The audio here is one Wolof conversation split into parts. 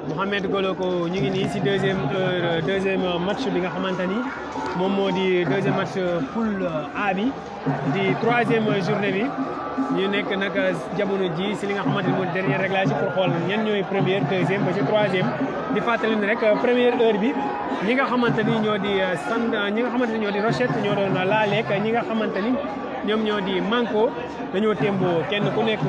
Mohamed Goloko ñu ngi nii si deuxième match bi nga xamante ni moom moo di deuxième match poule A bi di troisième journée bi ñu nekk nag jamono ji si li nga xamante ni moo di dernier réglage pour xool ñan ñooy première deuxième ba ci troisième di fàttali ni rek première heure bi ñi nga xamante ni ñoo di ñi nga xamante ni ñoo di Rochette ñoo doon laaleeg ñi nga xamante ni ñoom ñoo di Manko dañoo témboo kenn ku nekk.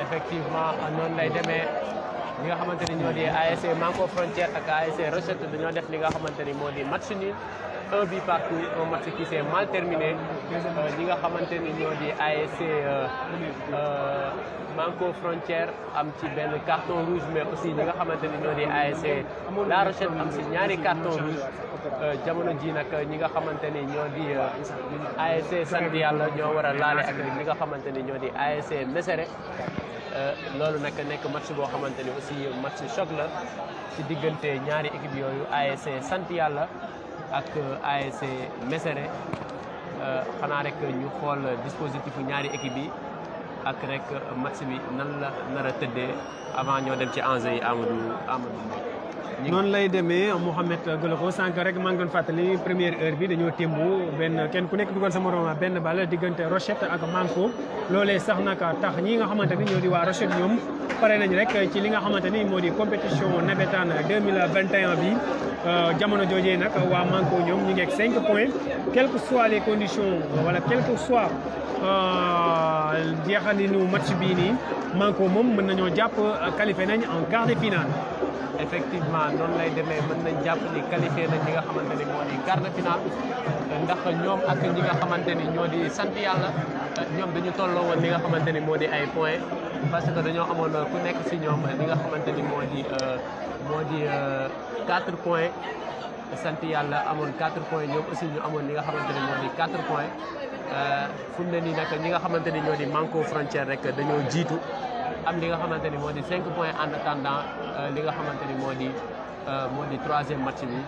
Effectivement noonu lay demee ñi nga xamante ni ñoo di ASC Manko Frontière ak ASC Rochette dañoo def li nga xamante ni moo di match nul un but partout un match qui s'est mal terminé ñi nga xamante ni ñoo di ASC Manko Frontière am ci benn carton rouge mais aussi ñi nga xamante ni ñoo di ASC La Rochette am si ñaari carton rouge jamono ji nag ñi nga xamante ni ñoo di ASC Sant Yàlla ñoo war a laale ak ñi nga xamante ni ñoo di ASC Mesere loolu nag nekk match boo xamante ni aussi match choc la ci diggante ñaari équipe yooyu ASC Sant Yàlla ak ASC Mesere xanaa rek ñu xool dispositif ñaari équipe yi ak rek match bi nan la nar a tëddee avant ñoo dem ci enjeu yi Amadou noonu lay demee Mouhamed Goloko sànq rek maa ngi doon fàttali première heure bi dañoo témbu benn kenn ku nekk dugal sa morom benn ball diggante Rochette ak Manko loolee sax nag tax ñi nga xamante ni ñoo di waa Rochette ñoom pare nañ rek ci li nga xamante ni moo di compétition navétane 2021 bi jamono joojee nag waa Manko ñoom ñu ngi ak 5 points quelles que soient les conditions wala quel que soit jeexalinu match bii nii Manko moom mën nañoo jàpp qualifié nañ en quart de finale. effectivement noonu lay demee mën nañ jàpp ni qualifié nañ ñi nga xamante ni moo di quart de finale ndax ñoom ak ñi nga xamante ni ñoo di Sant Yàlla ñoom dañu tolloo woon li nga xamante ni moo di ay points parce que dañoo amoon ku nekk si ñoom li nga xamante ni moo di 4 points Sant Yàlla amoon 4 points ñoom aussi ñu amoon li nga xamante ni moo di 4 points fu mu ne nii nag ñi nga xamante ni ñoo di Manko Frontière rek dañoo jiitu am li nga xamante ni moo di 5 points en attendant li nga xamante ni moo di troisième match bi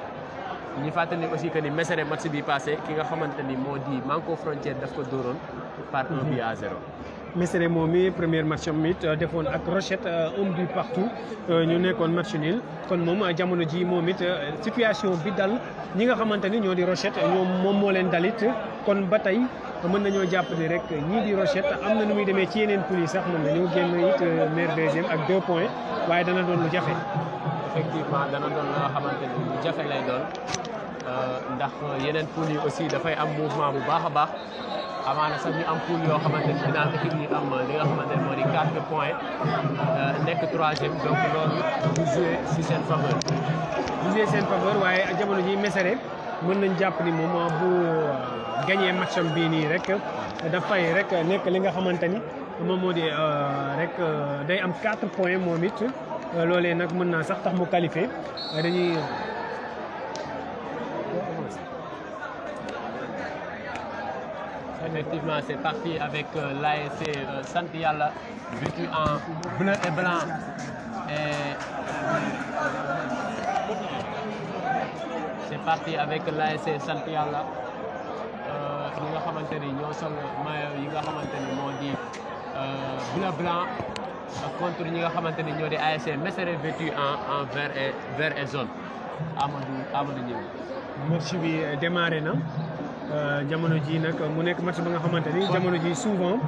ñu fàttali aussi que ni Mesere match bi passé ki nga xamante ni moo di Manko Frontière daf ko dóoroon par 1 but à 0. Mesere moom mi premier match am it defoon ak Rochette 1 but partout ñu nekkoon match nul kon moom jamono ji moom it situation bi dal ñi nga xamante ni ñoo di Rochette ñoom moom moo leen dalit kon ba tey mën nañoo jàpp ni rek ñii di Rochette am na nu muy demee ci yeneen poules yi sax mën nañoo génn it meilleur deuxième ak 2 points waaye dana doon lu jafe. effectivement dana doon loo xamante ni lu jafe lay doon ndax yeneen poules yi aussi dafay am mouvement bu baax a baax amaana sax ñu am poule yoo xamante ni final équipe yi am li nga xamante ni moo di 4 points nekk troisième donc loolu du jouer si seen faveur. du jouer seen faveur waaye jamono ji Mesere mën nañ jàpp ni moom bu gagné matcham bii nii rek dafay rek nekk li nga xamante ni moom moo di rek day am 4 points moom it loolee nag mën naa sax tax mu qualifié dañuy. Effectivement, c'est parti avec l'ASC Sant Yàlla vêtu en bleu et blanc et c'est parti avec l'ASC Sant Yàlla ñi nga xamante ni ñoo sol maillot yi nga xamante ni moo di bleu blanc contre ñi nga xamante ni ñoo di ASC Mesere vêtu en vert et jaune Amadou Ngingue. match bi démarré na jamono ji nag mu nekk match ba nga xamante ni jamono ji souvent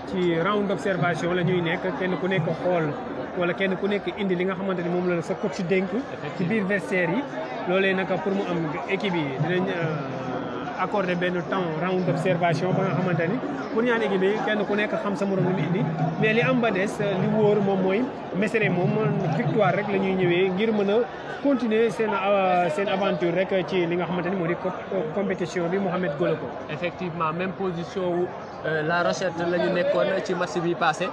ci round d'observation la ñuy nekk kenn ku nekk xool wala kenn ku nekk indi li nga xamante ni moom la sa coach dénk ci biir vestiaire yi loolee nag pour mu am équipe yi dinañ accordé benn temps round d'observation ba nga xamante ni pour ñaan équipe yi kenn ku nekk xam sa morom lu mu indi mais li am ba des li wóor moom mooy Mesere moom victoire rek la ñuy ñëwee ngir mën a continuer seen aventure rek ci li nga xamante ni moo di compétition bi Mohamed Goloko. effectivement même position wu La Rochette la ñu nekkoon ci match bi passé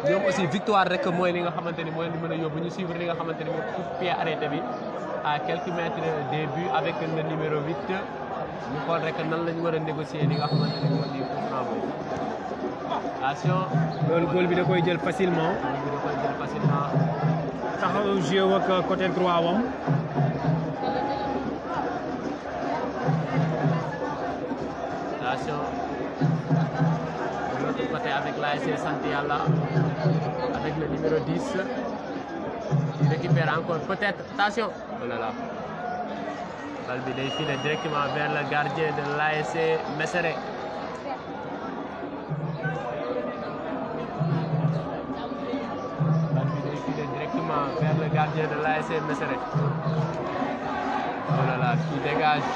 ñoom aussi victoire rek mooy li nga xamante ni mooy li mën a yóbbu ñu suivre li nga xamante ni mooy coup de pied arrêté bi à quelques mètres des buts avec le numéro 8 ñu xool rek nan la ñu war a négocier li nga xamante ni moo di coup franc boobu. attention. loolu góol bi da koy jël facilement. taxaw joué ak côté droit wam. Attention. De l'autre côté avec l'ASC Sant Yalla. Avec le numéro 10. Il récupère encore peut-être. Attention. Oh là là. Balle bi day filer directement vers le gardien de l'ASC Mesere. Balle bi day filer directement vers le gardien de l'ASC Mesere. Oh là là, qui dégage.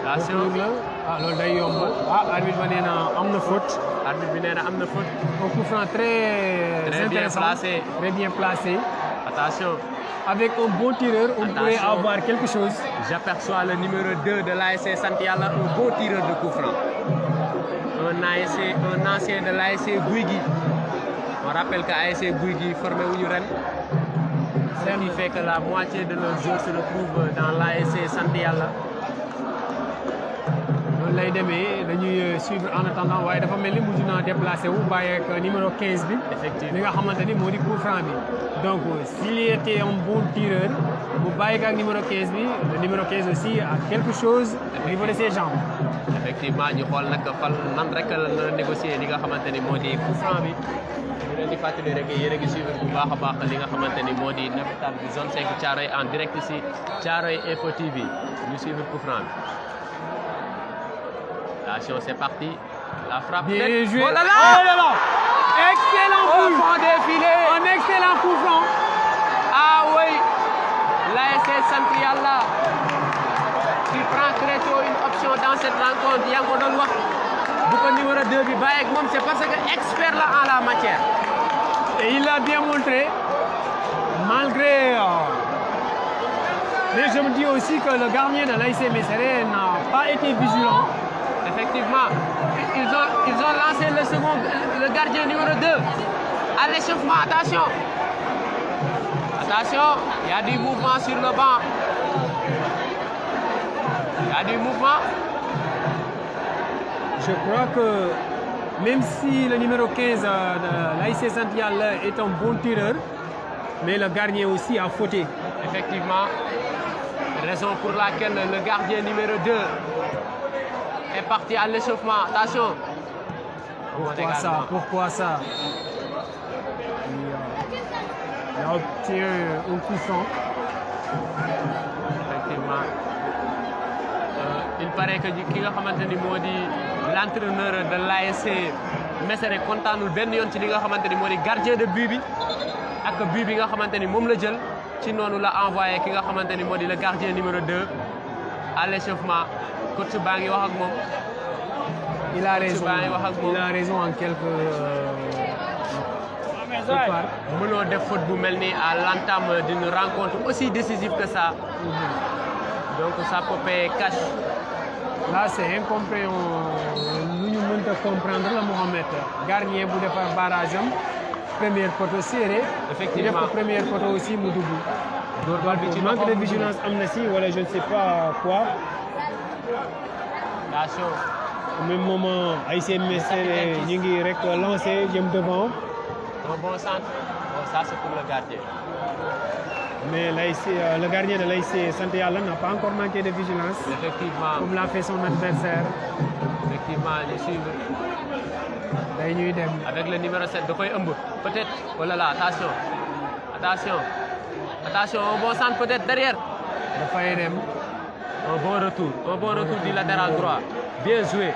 Attention. Ah loolu day yomb arbitre ba nee na am na faute. Arbitre bi nee na am na faute. Un coup franc très Très bien placé. Très bien placé. Attention. Avec un bon tireur, on pourrait avoir quelque chose. J'aperçois le numéro 2 de l'ASC Sant Yalla, un beau tireur de coup franc. Un ancien de l'ASC Guigui. On rappelle que ASC Guigui formé wuñu ren. Ce qui fait que la moitié de nos joueurs se retrouvent dans l'ASC Sant Yalla. loolu lay demee dañuy suivre en attendant waaye dafa mel ni mujj naa déplacé wu bàyyi ak numéro 15 bi. Effectivement li nga xamante ni moo di coup franc bi. donc s'il était un bon tireur bu bàyyi ak numéro 15 bi le numéro 15 aussi a quelque chose au niveau de ses jambes. Effectivement ñu xool nag fan nan rek la négocier li nga xamante ni moo di coup franc bi. ñu leen di fàttali rek yéen a ngi suivre bu baax a baax li nga xamante ni moo di navétane bi zone 5 Thiaroye en direct ici Thiaroye Info TV ñu suivre coup franc bi. Attention, c'est parti. La frappe. Bien joué. Oh là là! Oh là là! Excellent Au coup! fond des filets. Un excellent coup franc. Ah oui! L'ASC Sant Yalla qui prend très tôt une option dans cette rencontre. yaa ngi ko doon wax bu ko numéro 2 bi bàyyi ak moom c'est parce que expert la en la matière. Et il l'a bien montré. Malgré. Mais je me dis aussi que le gardien de l'ASC Mesere n'a pas été vigilant. Effectivement, ils ont lancé le gardien numéro 2 à l'échauffement. Attention. Attention, il y a du mouvement sur le banc. Il y a du mouvement. Je crois que même si le numéro 15 de l'ASC Sant Yalla est un bon tireur, mais le gardien aussi a fauté. Effectivement, raison pour laquelle le gardien numéro 2 est parti à l'échauffement. Attention. Pourquoi ça? Il a obtenu un coup franc. Effectivement. Il paraît que ki nga xamante ni moo di l'entraîneur de l'ASC Mesere kontaanul benn yoon ci li nga xamante ni moo di gardien de but bi ak but bi nga xamante ni moom la jël ci noonu la envoyé ki nga xamante ni moo di le gardien numéro 2 à l'échauffement. Coach baa ngi wax ak moom. Il a raison en quelque part. Mënoo def faute bu mel ni à l'entame d'une rencontre aussi décisive que ça. Donc ça peut payer cash. Là c'est incompris lu ñu mënta comprendre la Mohamed gardien bu defar barrage am première poteau serré. Effectivement def ko première poteau aussi mu dugg. Bal bi ci manque de vigilance am na si wala je ne sais pas quoi. Attention. Au même moment ASC Mesere ñu ngi rek lancé jëm devant. Un bon centre. Bon, ça c'est pour le gardien. Mais le gardien de l'ASC Sant Yalla n'a pas encore manqué de vigilance. Effectivement. Comme l'a fait son adversaire. Effectivement, ñu suivre. day ñuy dem. Avec le numéro 7 da koy ëmb peut-être. Oh là là, attention. Attention. Attention, un bon centre peut-être derrière. dafay dem. Un bon retour du latéral droit. Bien joué.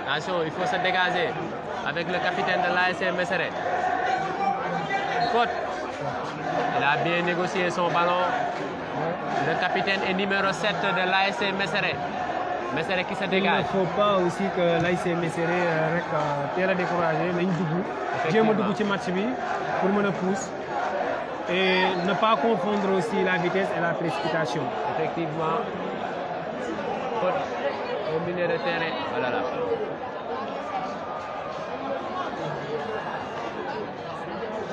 Attention, il faut se dégager avec le capitaine de l'ASC Mesere. Faute. Il a bien négocié son ballon. Le capitaine est numéro 7 de l'ASC Mesere. Mesere qui se dégage. Il ne faut pas aussi que l'ASC Mesere rek teel a découragé nañ dugg. jéem a dugg ci match bi pour mën a pousse. Et ne pas confondre aussi la vitesse et la précipitation. Effectivement. Faute au milieu de terrain. Voilà là.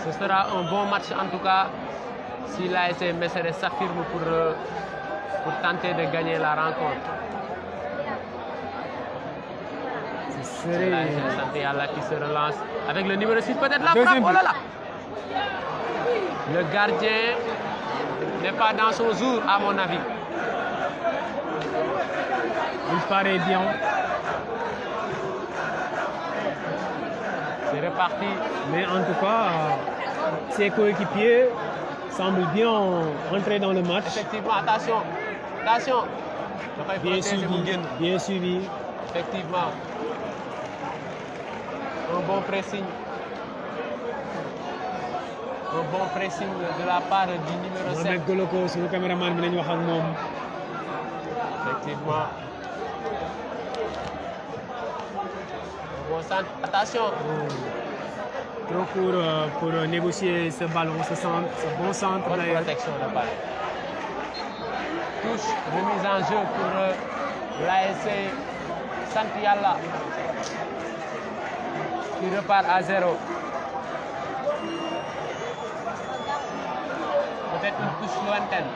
Ce sera un bon match en tout cas si l'ASC Mesere s'affirme pour tenter de gagner la rencontre. Ce serait l'ASC Sant Yalla qui se relance avec le numéro 6 peut-être la Deuxième frappe. Oh là là. Le gardien n'est pas dans son jour à mon avis. paraît bien. C'est reparti. Mais en tout cas, ses coéquipiers semblent bien entrer dans le match. Effectivement, attention. Attention. Bien suivi, bien suivi. Effectivement. Un bon pressing. Un bon pressing de la part du numéro 7. Mohamed Goloko, c'est le caméraman bi lañ wax ak moom. Effectivement. Bon centre, attention. Trop court pour négocier ce ballon, ce centre, ce bon centre. Bonne protection de balle. Touche, remise en jeu pour l'ASC Sant Yalla qui repart à 0. Peut-être une touche lointaine.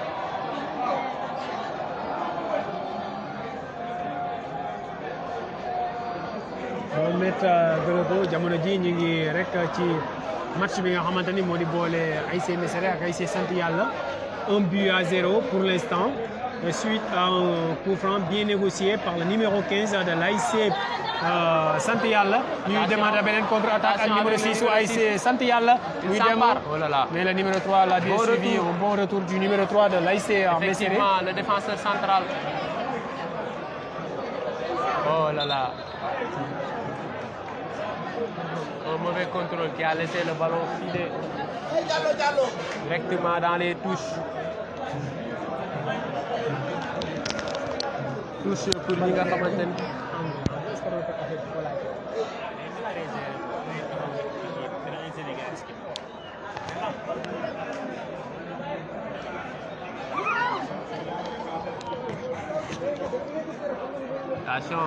Mohamed Goloko jamono ji ñu ngi rek ci match bi nga xamante ni moo di boole ASC Mesere ak ASC Sant Yalla. 1-0 pour l'instant, suite à un coup franc bien négocié par le numéro 15 de l'ASC Sant Yalla. Ñuy demander beneen contre-attaque ak numéro 6 u ASC Sant Yalla. Muy dem mais le numéro 3 l'a bien suivi, un bon retour du numéro 3 de l'ASC Mesere. Effectivement, le défenseur central. Oh là là. Un mauvais contrôle qui a laissé le ballon filer directement dans les touches. Touche pour ñi nga xamante ni. Attention.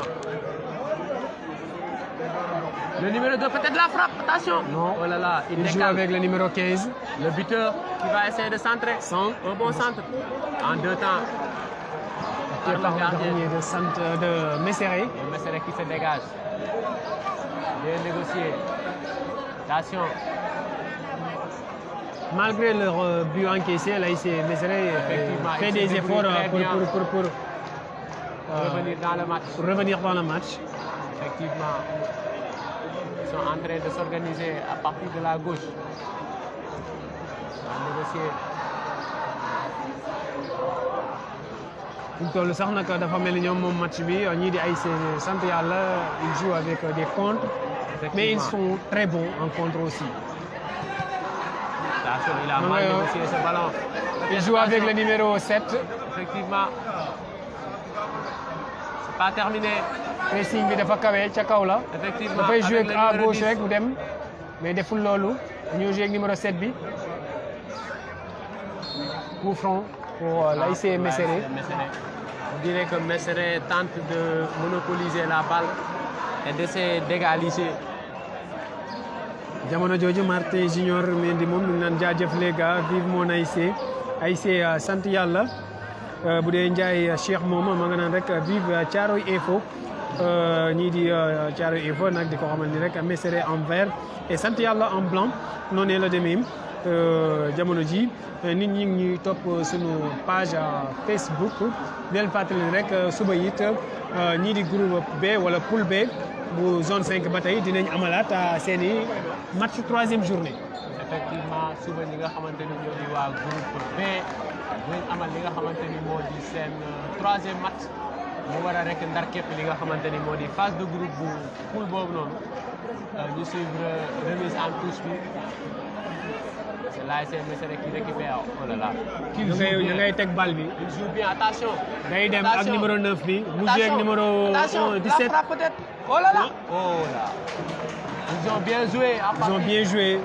Le numéro 2, peut-être la frappe, attention. Non. Oh là là, il joue avec le numéro 15. Le buteur qui va essayer de centrer. Un bon centre. En 2 temps. Par le gardien de Mesere. Mesere qui se dégage. Bien négocié. Attention. Malgré leur but encaissé, l'ASC Mesere fait des efforts pour revenir dans le match. Revenir dans le match. Effectivement. Ils sont en train de s'organiser à partir de la gauche. À négocier. Ñu toll sax nag dafa mel ni ñoom moom match bi ñii di ASC Sant Yalla ils jouent avec des contres. Mais ils sont très bons en contre aussi. Attention, il a mal négocié ce ballon. Il joue avec le numéro 7. Effectivement. C'est pas terminé. Pressing bi dafa kawe ca kaw la. Effectivement. Dafay jouer à gauche rek mu dem mais deful loolu. Ñu jouer ak numéro 7 bi. Coup franc pour l'ASC Mesere. On dirait que Mesere tente de monopoliser la balle et d'essayer d'égaliser. Jamono jooju Martin Junior Mendy moom ñu ngi naan jaajëf les gars vive mon ASC Sant Yalla. Bu dee Ndiaye Cheikh moom ma nga naan rek vive Thiaroye Info. Ñii di Thiaroye Info nag di ko xamal ni rek Mesere en vert et Sant Yalla en blanc noonu la demee jamono ji nit ñi ñuy topp suñu page Facebook di leen fàttali rek suba it ñii di groupe B wala poule B bu zone 5 ba tey dinañ amalaat seen i match 3e journée. Effectivement suba ñi nga xamante ni ñoo di waa groupe B dinañ amal li nga xamante ni moo di seen 3e match. mu war a rek ndar képp li nga xamante ni moo di phase de groupe bu poule boobu noonu ñu suivre remise en touche bi c'est l'ASC Mesere qui récupère oh là là. ñu ngay teg bal bi. il joue bien attention. day dem ak numéro 9 bi. mu joué ak numéro 17. la peut-être. oh là là. oh là. ils ont bien joué. Ils ont bien joué.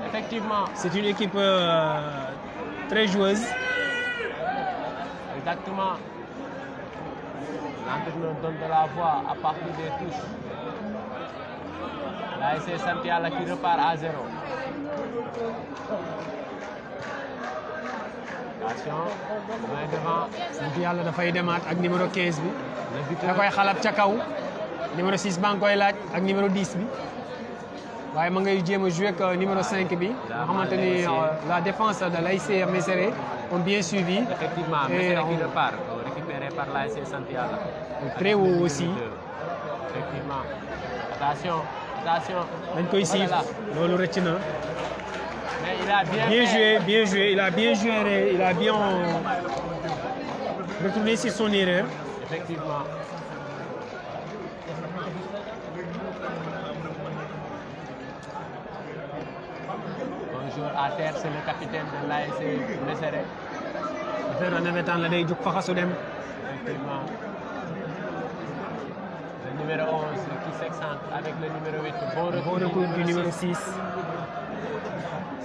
Effectivement. C'est une équipe très joueuse. Exactement. L'entraîneur donne de la voix à partir des touches. L'ASC Sant Yalla qui repart à 0. Attention, main devant. Sant Yalla dafay demaat ak numéro 15 bi. da koy xalab ca kaw. numéro 6 baa ngi koy laaj ak numéro 10 bi. waaye ma ngay jéem a joué ak numéro 5 bi. nga xamante ni la défense de l'ASC Mesere ont bien suivi. Effectivement, Mesere qui repart, récupéré par l'ASC Sant Yalla. Très haut aussi. Effectivement. Attention, attention. dañ koy siif loolu rëcc na. Mais il a bien Bien fait. joué, bien joué. Il a bien géré, il a bien retourné sur son erreur. Effectivement. Bonjour à terre, c'est le capitaine de l'ASC Mesere. affaire a nawetaan la day jóg faxasu dem. Effectivement. Le numéro 11 qui s'excentre avec le numéro 8. Bon recours du numéro 6.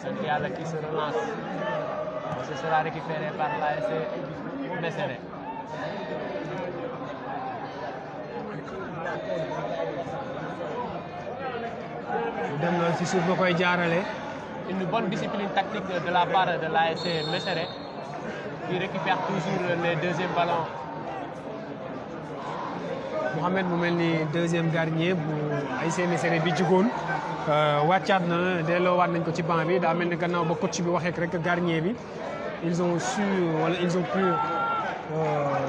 Sant Yalla qui se relance. Ce sera récupéré par l'ASC Mesere. dem na si suuf ba koy jaarale. Une bonne discipline tactique de la part de l'ASC Mesere qui récupère toujours les deuxièmes ballons. Mohamed mu mel ni deuxième gardien bu ASC Mesere bi jugoon wàccaat na delloowaat nañ ko ci banc bi daa mel ni gannaaw ba coach bi waxee rek gardien bi ils ont su wala ils ont pu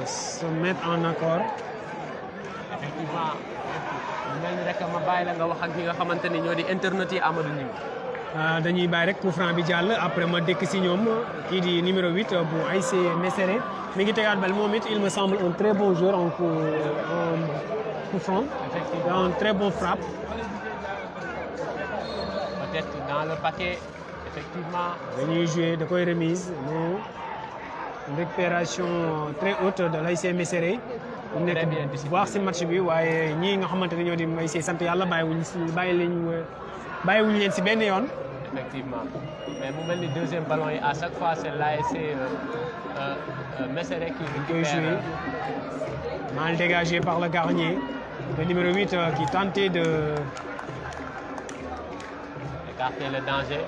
se mettre en accord. Effectivement mel ni rek ma bàyyi la nga wax ak ñi nga xamante ni ñoo di internet yi Amadou Gningue. dañuy bàyyi rek coup franc bi jàll après ma dëkk si ñoom kii di numéro 8 bu ASC Mesere mi ngi tegaat bal moom it il me semble un très bon joueur en coup franc. Effectivement. Un très bon frappe. Peut-être dans le paquet, effectivement. dañuy jouer da koy remise non une récupération très haute de l'ASC Mesere. Très bien nekk discipliné. bu baax si match bi waaye ñii nga xamante ne ñoo di ASC Sant Yalla bàyyiwuñu leen si benn yoon. Effectivement. Mais mu mel ni deuxième ballon yi à chaque fois c'est l'ASC Mesere qui koy jouer récupère. mal dégagé par le gardien. Le numéro 8 qui tentait de Écarter le danger.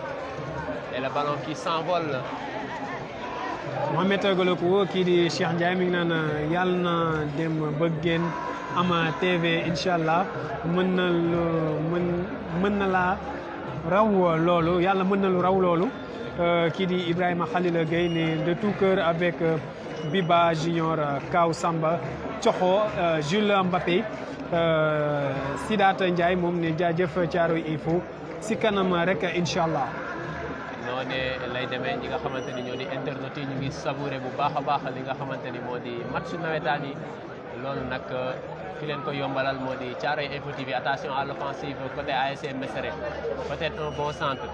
Et le ballon qui s'envole. Mohamed Goloko kii di Cheikh Ndiaye mi ngi naan yàlla na dem ba ngeen am TV incha allah mën na laa raw loolu yàlla mën na lu raw loolu kii di Ibrahima Khalil Gueye ne de tout cœur avec Biba Junior Kaw Samba Coxo Jules Mbappé Sidaat Ndiaye moom ne jaajëf Thiaroye Info si kanam rek incha allah. noonu lay demee ñi nga xamante ni ñoo di internet yi ñu ngi savouré bu baax a baax li nga xamante ni moo di match nawetaan yi loolu nag ki leen ko yombalal moo di Thiaroye Info TV. Attention à l'offensive côté ASC Mesere, peut-être un bon centre.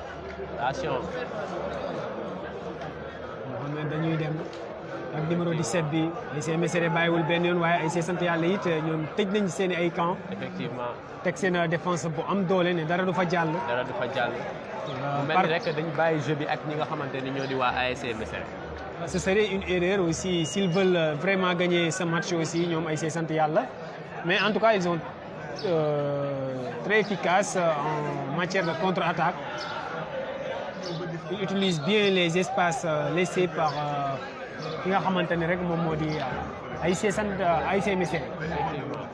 Attention. Mohamed dañuy dem ak numéro 17 bi ASC Mesere bàyyiwul benn yoon waaye ASC Sant Yalla it ñoom tëj nañ seen i ay camp Effectivement teg seen défense bu am doole ne dara du fa jàll. dara du fa jàll. mu mel ni rek dañu bàyyi jeu bi ak ñi nga xamante ni ñoo di waa ASC Mesere. Ce serait une erreur aussi s'ils veulent vraiment gagner ce match aussi ñoom ASC Sant Yalla mais en tout cas ils sont très efficaces en matière de contre-attaque. Ils utilisent bien les espaces laissés par ki nga xamante ne rek moom moo di ASC Mesere. Effectivement.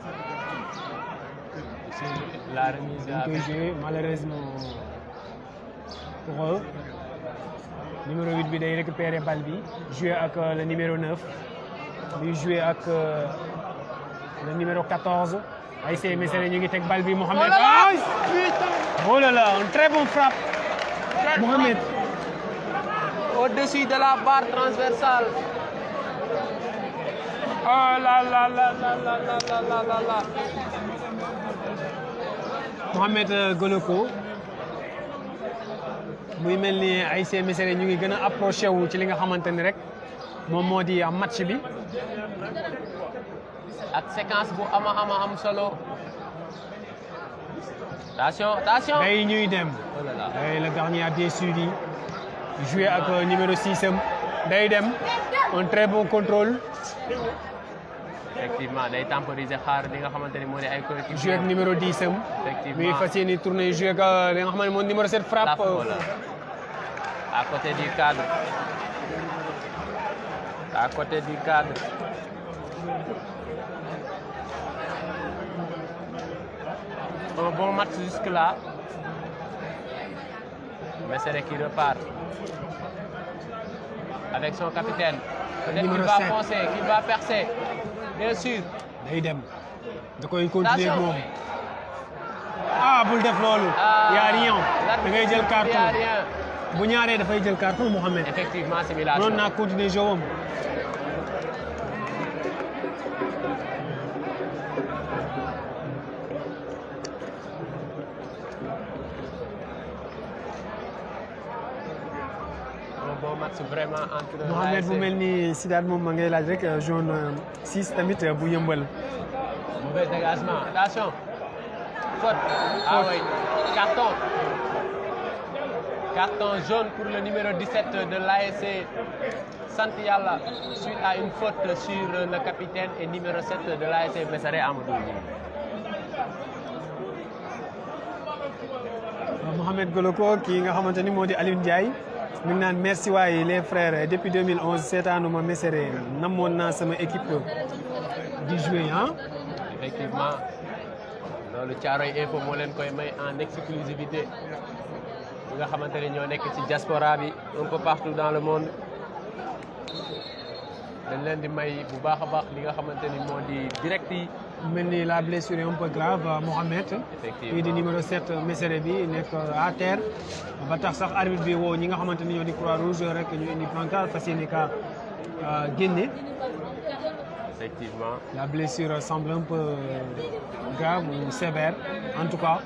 La remise dañ koy joué malheureusement pour eux. Numéro 8 bi day récupérer balle bi joué ak le numéro 9 bi joué ak le numéro 14 ASC Mesere ñu ngi teg balle bi Mohamed. Oh là là, un très bon frappe Mohamed. Au-dessus de la barre transversale. Oh là là là là là là là là là. Mohamed Goloko muy mel ni ASC Mesere ñu ngi gën a approché wu ci li nga xamante ni rek moom moo di match bi. ak séquence bu am solo. Attention, attention. day ñuy dem. Oh là là. Le gardien a bien suivi. Joué ak numéro 6 am day dem. Un très bon contrôle. Effectivement day temporiser xaar li nga xamante ni moo di ay coéquipiers. Joué ak numéro 10 am. Effectivement muy fas yéene tourné joué ak li nga xam ne moom numéro 7 frappe. À côté du cadre. À côté du cadre. Un bon match jusque-là. Mesere qui repart avec son capitaine. Peut-être qu'il Numéro va 7. foncer, qu'il va percer. bien sûr. day dem da koy continuer ak moom. ah bul def loolu. y a rien da ngay jël carton bu ñaaree dafay jël carton Mohamed. effectivement simulation noonu naa continuer jeu am. bon match vraiment entre Mohamed bu mel ni Sidaat moom ma ngay laaj rek jaune 6 tamit bu yëmbal. mauvais dégagement attention faute. Ah oui carton jaune pour le numéro 17 de l'ASC Sant Yalla suite à une faute sur le capitaine et numéro 7 de l'ASC Mesere Amadou Ndoye. Mohamed Goloko kii nga xamante ni moo di Alioune Ndiaye mi ngi naan merci waaye les frères depuis 2011 seetaanuma Mesere namoon naa sama équipe di jouer ah. effectivement loolu Thiaroye Info moo leen koy may en exclusivité ñi nga xamante ne ñoo nekk ci diaspora bi un peu partout dans le monde dañ leen di may bu baax a baax li nga xamante ni moo di direct yi. mel ni la blessure est un peu grave Mohamed. effectivement kii di numéro 7 Mesere bi nekk à terre ba tax sax arbitre bi woo ñi nga xamante ni ñoo di croix rouge rek ñu indi pancarte fas yéene ka génne. effectivement la blessure semble un peu grave ou sévère en tout cas.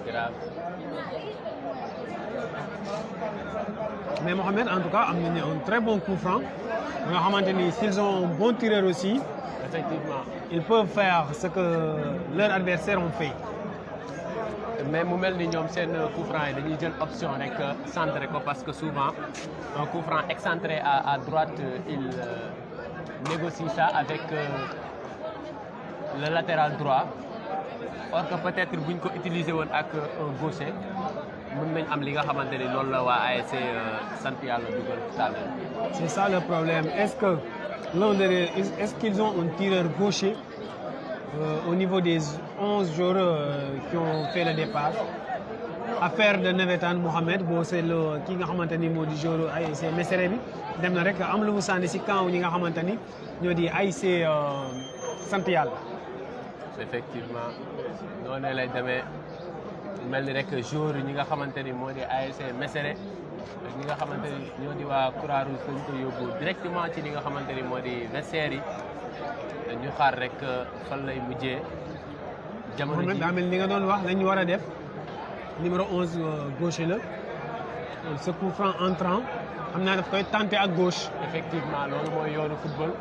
grave. mais Mohamed en tout cas am nañu un très bon coup franc nga xamante ni s'ils ont un bon tireur aussi. effectivement ils peuvent faire ce que leurs adversaires ont fait. mais mu mel ni ñoom seen coup franc yi dañuy jël option rek centré ko parce que souvent un coup franc excentré à droite il négocie ça avec le latéral droit or que peut-être buñ ko utiliser woon ak un gaucher mën nañ am li nga xamante ni loolu la waa ASC Sant Yalla dugal taal. c'est ça le problème est-ce qu'ils ont un tireur gaucher au niveau des 11 joueurs qui ont fait le départ. affaire de navétane Mohamed boo seetloo ki nga xamante ni moo di joueur ASC Mesere bi dem na rek am lu mu sànni si camp ñi nga xamante ni ñoo di ASC Sant Yalla. effectivement noonu lay demee mel ni rek joueur ñi nga xamante ni moo di ASC Mesere ak ñi nga xamante ni ñoo di waa Croix-Rouge dañ ko yóbbu directement ci li nga xamante ni moo di vestiaire yi ñu xaar rek fan lay mujjee. jamono ji daa mel ni nga doon wax lañu war a def numéro 11 gaucher la ce coup franc entrant xam naa daf koy tenter ak gauche. effectivement loolu mooy yoonu football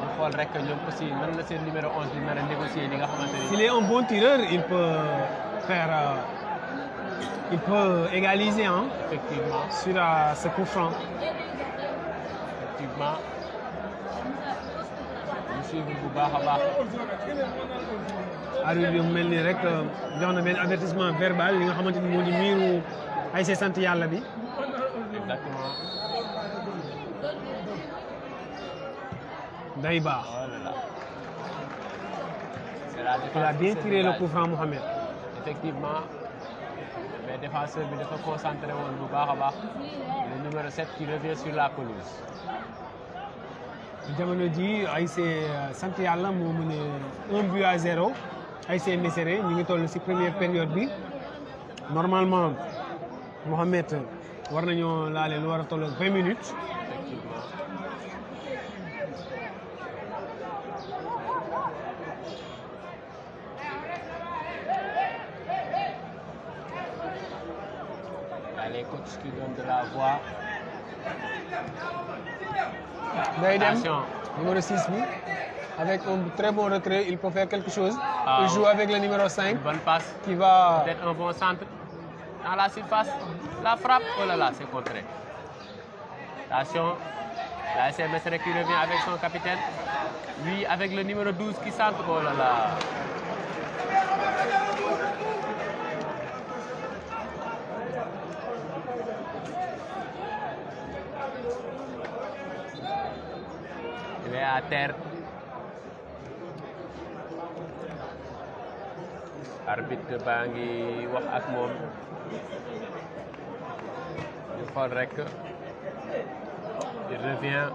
ñu xool rek ñoom aussi nan la seen numéro 11 di nar a négocier li nga xamante ni. s'il est un bon tireur il peut égaliser hein. effectivement sur ce coup franc. effectivement ñu suivre bu baax a baax. arbitre bi mu mel ni rek jox na benn avertissement verbal li nga xamante ni moo di miiru ASC Sant Yalla bi. exactement. day baax. Oh là là. il a bien tiré le coup franc Mohamed. effectivement mais défenseur bi dafa concentré woon bu baax a baax le numéro 7 qui revient sur la pelouse. jamono ji ASC Sant Yalla moo mené 1-0 ASC Mesere ñu ngi toll ci première période bi normalement Mohamed war nañoo laale lu war a toll 20 minutes. effectivement. Les coachs qui donnent de la voix. day dem Attention. numéro 6 bi avec un très bon retrait il peut faire quelque chose. Ah, il joue avec le numéro 5 Une bonne passe. qui va. Peut-être un bon centre. Dans la surface. La frappe. Oh là là, c'est contré. Attention. La SM Mesere qui revient avec son capitaine. Lui avec le numéro 12 qui centre. Oh là là. Il est à terre. Arbitre baa ngi wax ak moom ñu xool rek il revient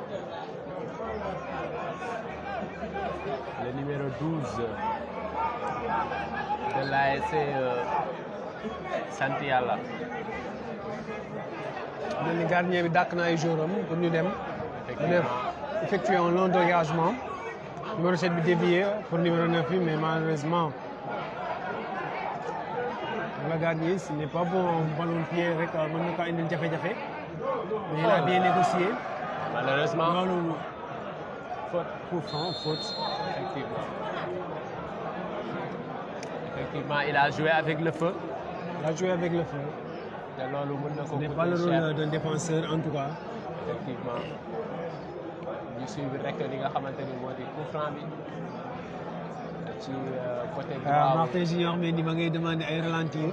le numéro 12 de l'ASC sant yàlla. mel ni gardien bi dàq na ay joueurs am pour ñu dem. ñu def effectuer un long dégagement. numéro 7 bi dévié pour numéro 9 bi mais malheureusement le gardien s'il n'est pas bon en ballon pied rek mën na ko indil jafe-jafe. mais il a bien négocié. Malheureusement. loolu faute. coup franc faute. Effectivement, il a joué avec le feu. Il a joué avec le feu. te loolu mën na ko Ce n'est pas le rôle d'un défenseur en tout cas. Effectivement. ñu suivre rek li nga xamante ni moo di coup franc bi ci côté droit. Martin Junior mais ni ma ngay demandé ay ralentir.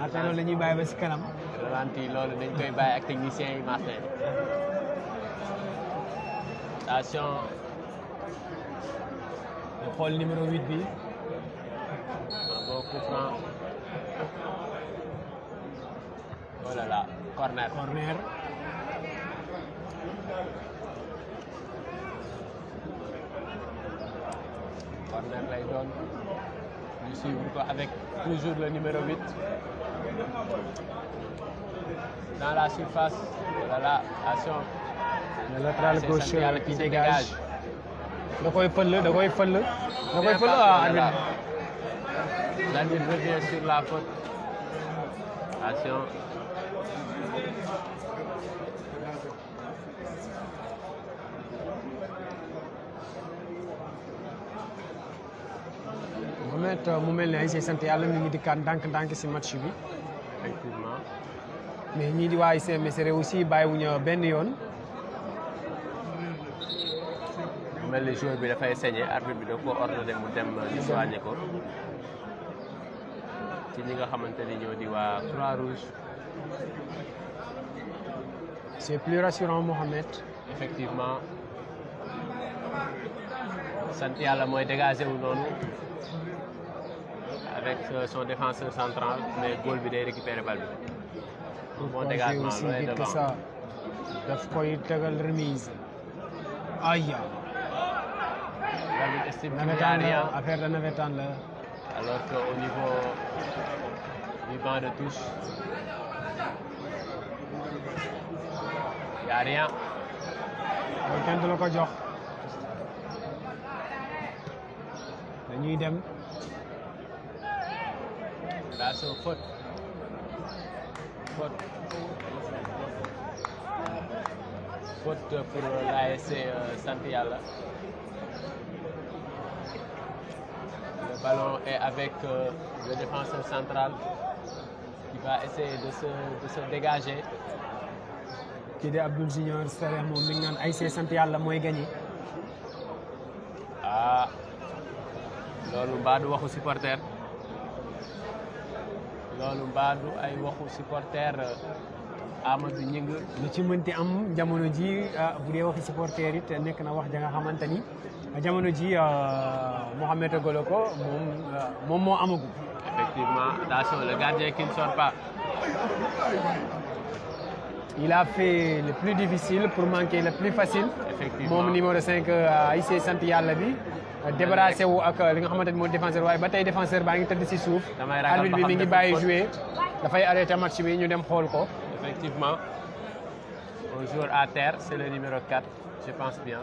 Martin loolu la ñuy bàyyi ba si kanam. ralenti loolu dañ koy bàyyi ak technicien yi Martin. attention. ñu xool numéro 8 bi. bon coup franc. oh là là corner. Corner. Corner lay doon. ñu suivre ko avec toujours le numéro 8. Dans la surface. Voilà, attention. Le latéral gauche qui dégage. da koy fël da koy fël. da koy fël L'arbitre revient sur la faute. Attention. mu mel ne ASC sant yàlla mi ngi dikkaat ndànk-ndànk si match bi. Effectivement. mais ñii di waa ASC Mesere aussi bàyyiwuñu benn yoon. mu mel ni joueur bi dafay saigné arbitre bi da ko ordonné mu dem ñu soigné ko ci ñi nga xamante ni ñoo di waa Croix-Rouge. c'est plus rassurant Mohamed. Effectivement. sant yàlla mooy dégagé wu noonu avec son défenseur central mais goal bi day récupérer balle bi. bon dégagement aussi loin vite que devant. ça daf koy tegal remise. aïe. L'arbitre estime qu'il n'y a nawetaan rien la affaire de nawetaan la. alors qu'au niveau du banc de touche il n'y a rien. loolu kenn du la ko jox. dañuy dem. Attention, faute. Faute. Faute pour l'ASC sant yàlla. Le ballon est avec le défenseur central qui va essayer de se dégager. kii di Abdoul Junior Sarr moom mi ngi naan ASC sant yàlla mooy gagné. Ah loolu mbaa du waxu supporter. loolu mbaa du ay waxu supporter Amadou Gningue. lu ci mënti am jamono ji bu dee waxi supporter it nekk na wax ja nga xamante ni jamono ji Mohamed Goloko moom moo amagu. Effectivement, attention, le gardien qui ne sort pas. Il a fait le plus difficile pour manquer le plus facile. Effectivement. moom numéro 5 ASC sant yàlla bi. débarrassé wu ak li nga xamante ni mooy défenseur waaye ba tey défenseur baa ngi tëdd si suuf. damay ragal arbitre bi mi ngi bàyyi jouer dafay arrêté match bi ñu dem xool ko. Effectivement, un joueur à terre, c'est le numéro 4, je pense bien.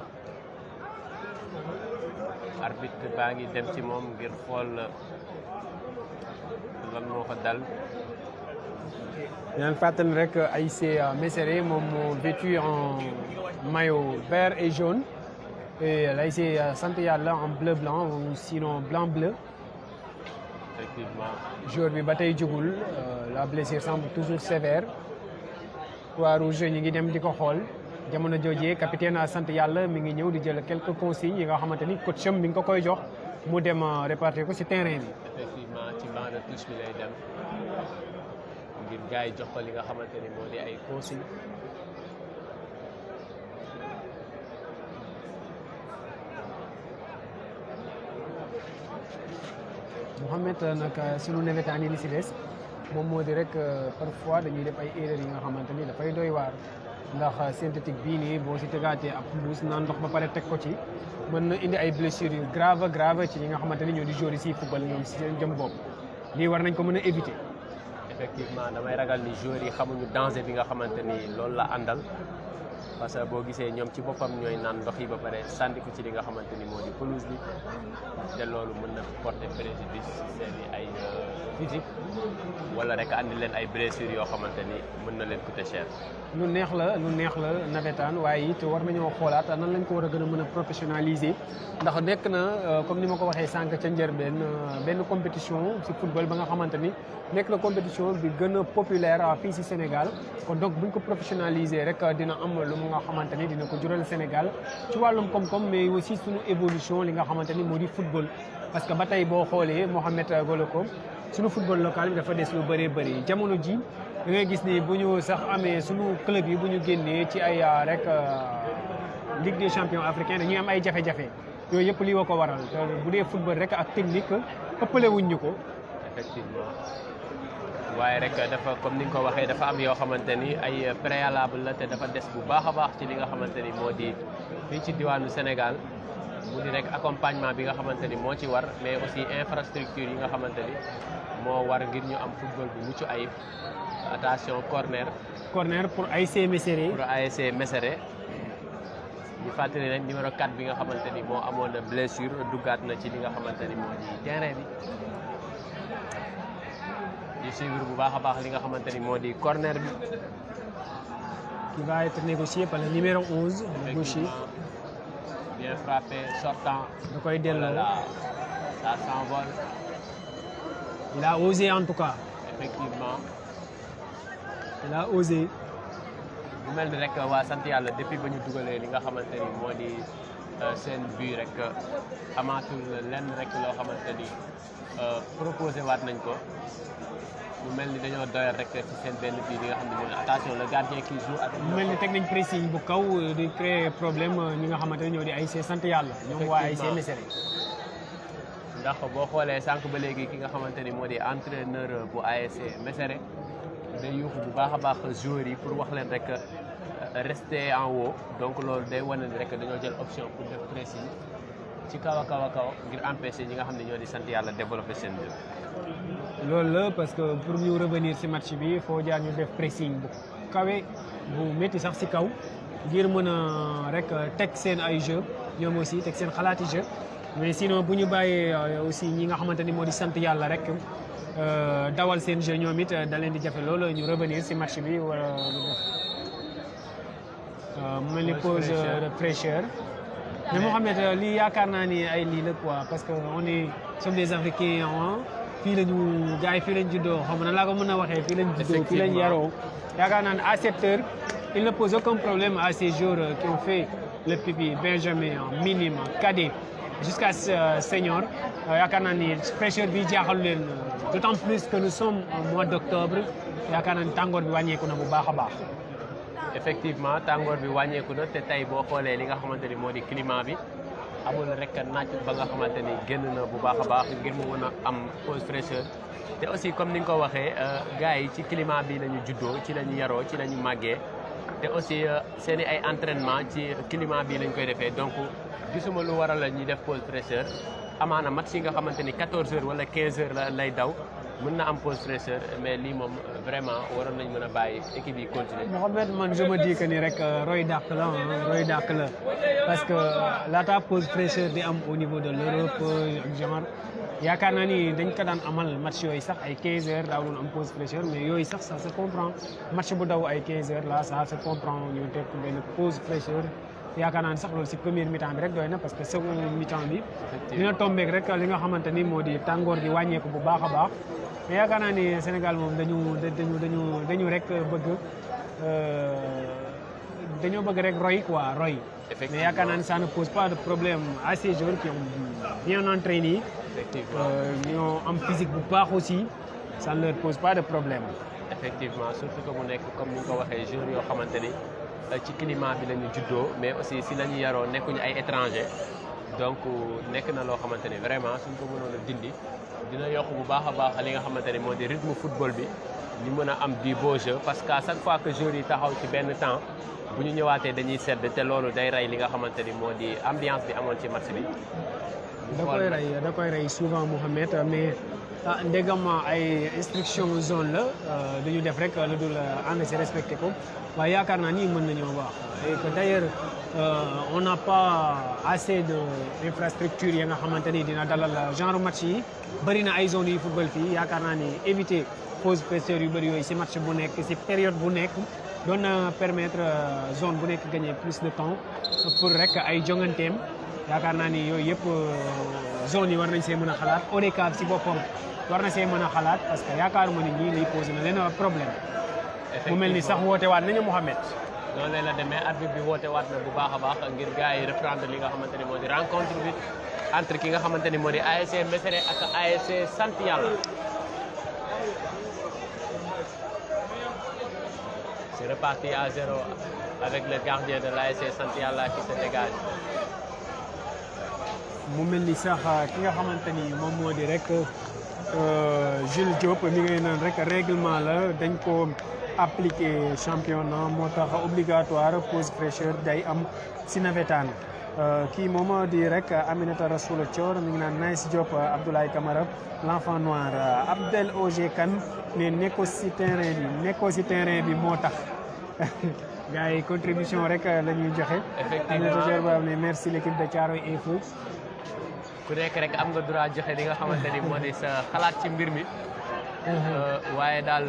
Arbitre baa ngi dem ci moom ngir xool lan moo ko dal. yaa ngi fàttali rek ASC Mesere moom moo vêtu en maillot vert et jaune. Et l'ASC sant yàlla en bleu blanc ou sinon blanc bleu. Effectivement. joueur bi ba tey jugul la blessure semble toujours sévère. Croix-Rouge ñi ngi dem di ko xool jamono joojee capitaine sant yàlla mi ngi ñëw di jël quelques consignes yi nga xamante ni coach am mi ngi ko koy jox mu dem répartir ko ci terrain bi. Effectivement ci banc de touche bi lay dem ngir gars yi jox ko li nga xamante ni moo di ay consignes. Mohamed nag sunu nawetaan yi li ci des moom moo di rek parfois dañuy def ay erreurs yi nga xamante ni dafay doy waar. ndax synthétique bii nii boo si tegaatee ab mbuus naan ndox ba pare teg ko ci mën na indi ay blessures yu grave ci ñi nga xamante ni ñoo di joueur yi si football ñoom si seen jëm bopp lii war nañ ko mën a éviter. effectivement damay ragal ni joueurs yi xamuñu danger bi nga xamante ni loolu la àndal parce que boo gisee ñoom ci boppam ñooy naan ndox yi ba pare sànni ko ci li nga xamante ni moo di pelouse bi te loolu mën na porter préjudice seen i ay physique wala rek andi leen ay blessures yoo xamante ni mën na leen coûter cher. lu neex la nawetaan waaye it war nañoo xoolaat nan lañ ko war a gën a mën a professionnaliser ndax nekk na comme ni ma ko waxee sànq ca njëlbeen benn compétition ci football ba nga xamante ni nekk na compétition bi gën a populaire fii ci Sénégal kon donc buñ ko professionnaliser rek dina am lu mu nga xamante ni dina ko jural Sénégal ci wàllum koom-koom mais aussi suñu évolution li nga xamante ni moo di football parce que ba tey boo xoolee Mohamed Goloko suñu football local bi dafa des lu bëree bëri jamono ji da ngay gis ni bu ñu sax amee suñu club yi bu ñu génnee ci ay rek Ligue des champions africains dañuy am ay jafe-jafe yooyu yëpp lii wa ko waral te bu dee football rek ak technique ëppale wuñ ñu ko. effectivement waaye rek dafa comme ni nga ko waxee dafa am yoo xamante ni ay préalable la te dafa des bu baax a baax ci li nga xamante ni moo di fii ci diwaanu Sénégal mu di rek accompagnement bi nga xamante ni moo ci war mais aussi infrastructure yi nga xamante ni moo war ngir ñu am football bu mucc ayib. attention corner pour ASC Mesere. ñu fàttali rek numéro 4 bi nga xamante ni moo amoon blessure duggaat na ci li nga xamante ni moo di terrain bi di suivre bu baax a baax li nga xamante ni moo di corner bi. qui va être négocié par le numéro 11. Bouchi. bien frappé sortant. da koy delloo ça s'envole. il a osé en tout cas. effectivement. il a osé. bu mel ni rek waa sant yàlla depuis ba ñu dugalee li nga xamante ni moo di seen but rek amaatul lenn rek loo xamante ni proposé waat nañ ko mu mel ni dañoo doyal rek ci seen benn bii bi nga xam ne moom attention le gardien qui joue avec. mu mel ni teg nañ pressing bu kaw di créer problème ñi nga xamante ne ñoo di ASC sant yàlla. ñoom waa ASC Mesere. ndax boo xoolee sànq ba léegi ki nga xamante ni moo di entraîneur bu ASC Mesere. day yuuxu bu baax a baax joueurs yi pour wax leen rek rester en haut donc loolu day wane ni rek dañoo jël option pour def pressing ci kaw a kaw ngir empêcher ñi nga xam ne ñoo di sant yàlla développer seen jeu. loolu la parce que pour ñu revenir ci match bi foo jaar ñu def pressing bu kawe bu métti sax ci kaw ngir mën a rek teg seen ay jeu ñoom aussi teg seen xalaati jeu mais sinon bu ñu bàyyee aussi ñi nga xamante ni moo di sant yàlla rek. dawal seen jeu ñoom it da leen di jafe loolu ñu revenir ci match bi wala mu mel ni pause de fraîcheur mais Mohamed lii yaakaar naa ni ay lii la quoi parce que on est sommes des Africains fii la ñu gars yi fii lañ juddoo xam na laa ko mën a waxee fii lañ juddoo fii lañ yaroo yaakaar naa ne à cette heure il ne pose aucun problème à ces joueurs qui ont fait le pipi benjamin minime cadet jusqu'à senior yaakaar naa ni fraîcheur bi jaaxalu leen d'autant plus que nous sommes au mois d'octobre yaakaar naa ni tàngoor bi wàññeeku na bu baax a baax. effectivement tàngoor bi wàññeeku na te tey boo xoolee li nga xamante ni moo di climat bi amul rek naaj ba nga xamante ni génn na bu baax a baax ngir mu mën a am pause fraîcheur te aussi comme ni nga ko waxee gars yi ci climat bi la ñu juddoo ci la ñu yaroo ci la ñu màggee te aussi seen i ay entraînement ci climat bi lañ koy defee donc gisuma lu waral la ñuy def pause fraîcheur amaana match yi nga xamante ni 14 heures wala 15 heures la lay daw mën na am pause fraîcheur mais lii moom vraiment waroon nañ mën a bàyyi équipe yi continuer. Mohamed man je me dis que ni rek roy dàq la parce que laata pause fraîcheur di am au niveau de l'Europe ak genre yaakaar naa ni dañ ko daan amal match yooyu sax ay 15 heures daaw doon am pause fraîcheur mais yooyu sax ça se comprend match bu daw ay 15 heures là ça se comprend ñu teg benn pause fraîcheur. yaakaar naa ne sax loolu ci première mi-temps bi rek doy na parce que seconde mi-temps bi dina tombeek rek li nga xamante ni moo di tàngoor gi wàññeeku bu baax a baax mais yaakaar naa ni Sénégal moom dañu rek bëgg dañoo bëgg rek roy quoi roy mais yaakaar naa ni ça ne pose pas de problème à ces joueurs qui ont bien entraîné ñoo am physique bu baax aussi ça ne leur pose pas de problème effectivement surtout que mu nekk comme ni nga ko waxee joueurs yoo xamante ni ci climat bi la ñu juddoo mais aussi si la ñu yaroo nekkuñu ay étranger donc nekk na loo xamante ni vraiment suñ ko mënoon a dindi dina yokk bu baax a baax li nga xamante ni moo di rythme football bi ñu mën a am du beau jeu parce que à chaque fois que joueurs yi taxaw ci benn temps bu ñu ñëwaatee dañuy sedd te loolu day rey li nga xamante ni moo di ambiance bi amoon ci match bi. da koy rey souvent Mouhamed mais ndegam ay instruction zone la dañu def rek lu dul ànd si respecté ko waaye yaakaar naa ni mën nañoo wax et que d'ailleurs on n'a pas assez de infrastructure yi nga xamante ni dina dalal genre match yi bëri na ay zones yu football fii yaakaar naa ni éviter pause presseur yu bëri yooyu si match bu nekk si période bu nekk doon na permettre zone bu nekk gagner plus de temps pour rek ay jonganteem yaakaar naa ni yooyu yëpp zone yi war nañ see mën a xalaat ODCAV si boppam war na see mën a xalaat parce que yaakaaruma ni ñii lay posé na leen problème. mu mel ni sax woote waat nañu Mouhamed. noonu la demee arbitre bi woote waat na bu baax a baax ngir gars yi reprendre li nga xamante ni moo di rencontre bi entre ki nga xamante ni moo di ASC Mesere ak ASC Sant Yàlla. C'est reparti à 0 avec le gardien de l'ASC Sant Yàlla qui se dégage. mu mel ni sax ki nga xamante ni moom moo di rek Jules Diop mi ngay naan rek règlement la dañ ko appliqué championnat moo tax obligatoire pause fraîcheur day am si navétane kii moom di rek Aminata Rasoula Thior mi ngi naan Nice Diop Abdoulaye Camara l'enfant noir Abdel Oje Kane ne nekkoo si terrain bi moo tax gars yi contribution rek la ñuy joxe. effectivement ne merci l'équipe de Thiaroye Info. ku nekk rek am nga droit joxe li nga xamante ni moo di sa xalaat ci mbir mi. waaye daal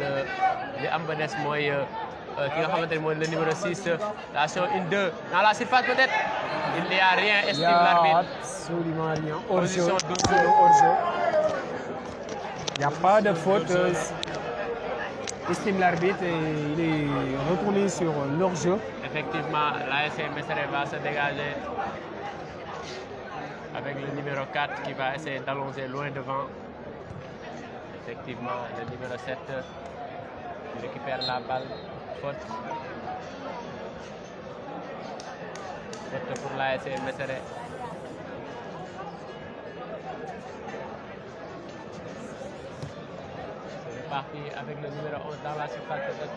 li am ba des mooy ki nga xamante ni mooy le numéro 6 attention 1-2 dans la surface peut-être il n'y a rien estime l'arbitre. Absolument rien. Hors-jeu. Il n'y a pas de faute. Estime l'arbitre et il est retourné sur l'hors-jeu. Effectivement, l'ASC Mesere va se dégager avec le numéro 4 qui va essayer d'allonger loin devant. Effectivement, le numéro 7 qui récupère la balle. Faute. Faute pour l'ASC Mesere. C'est parti avec le numéro 11 dans la surface peut-être.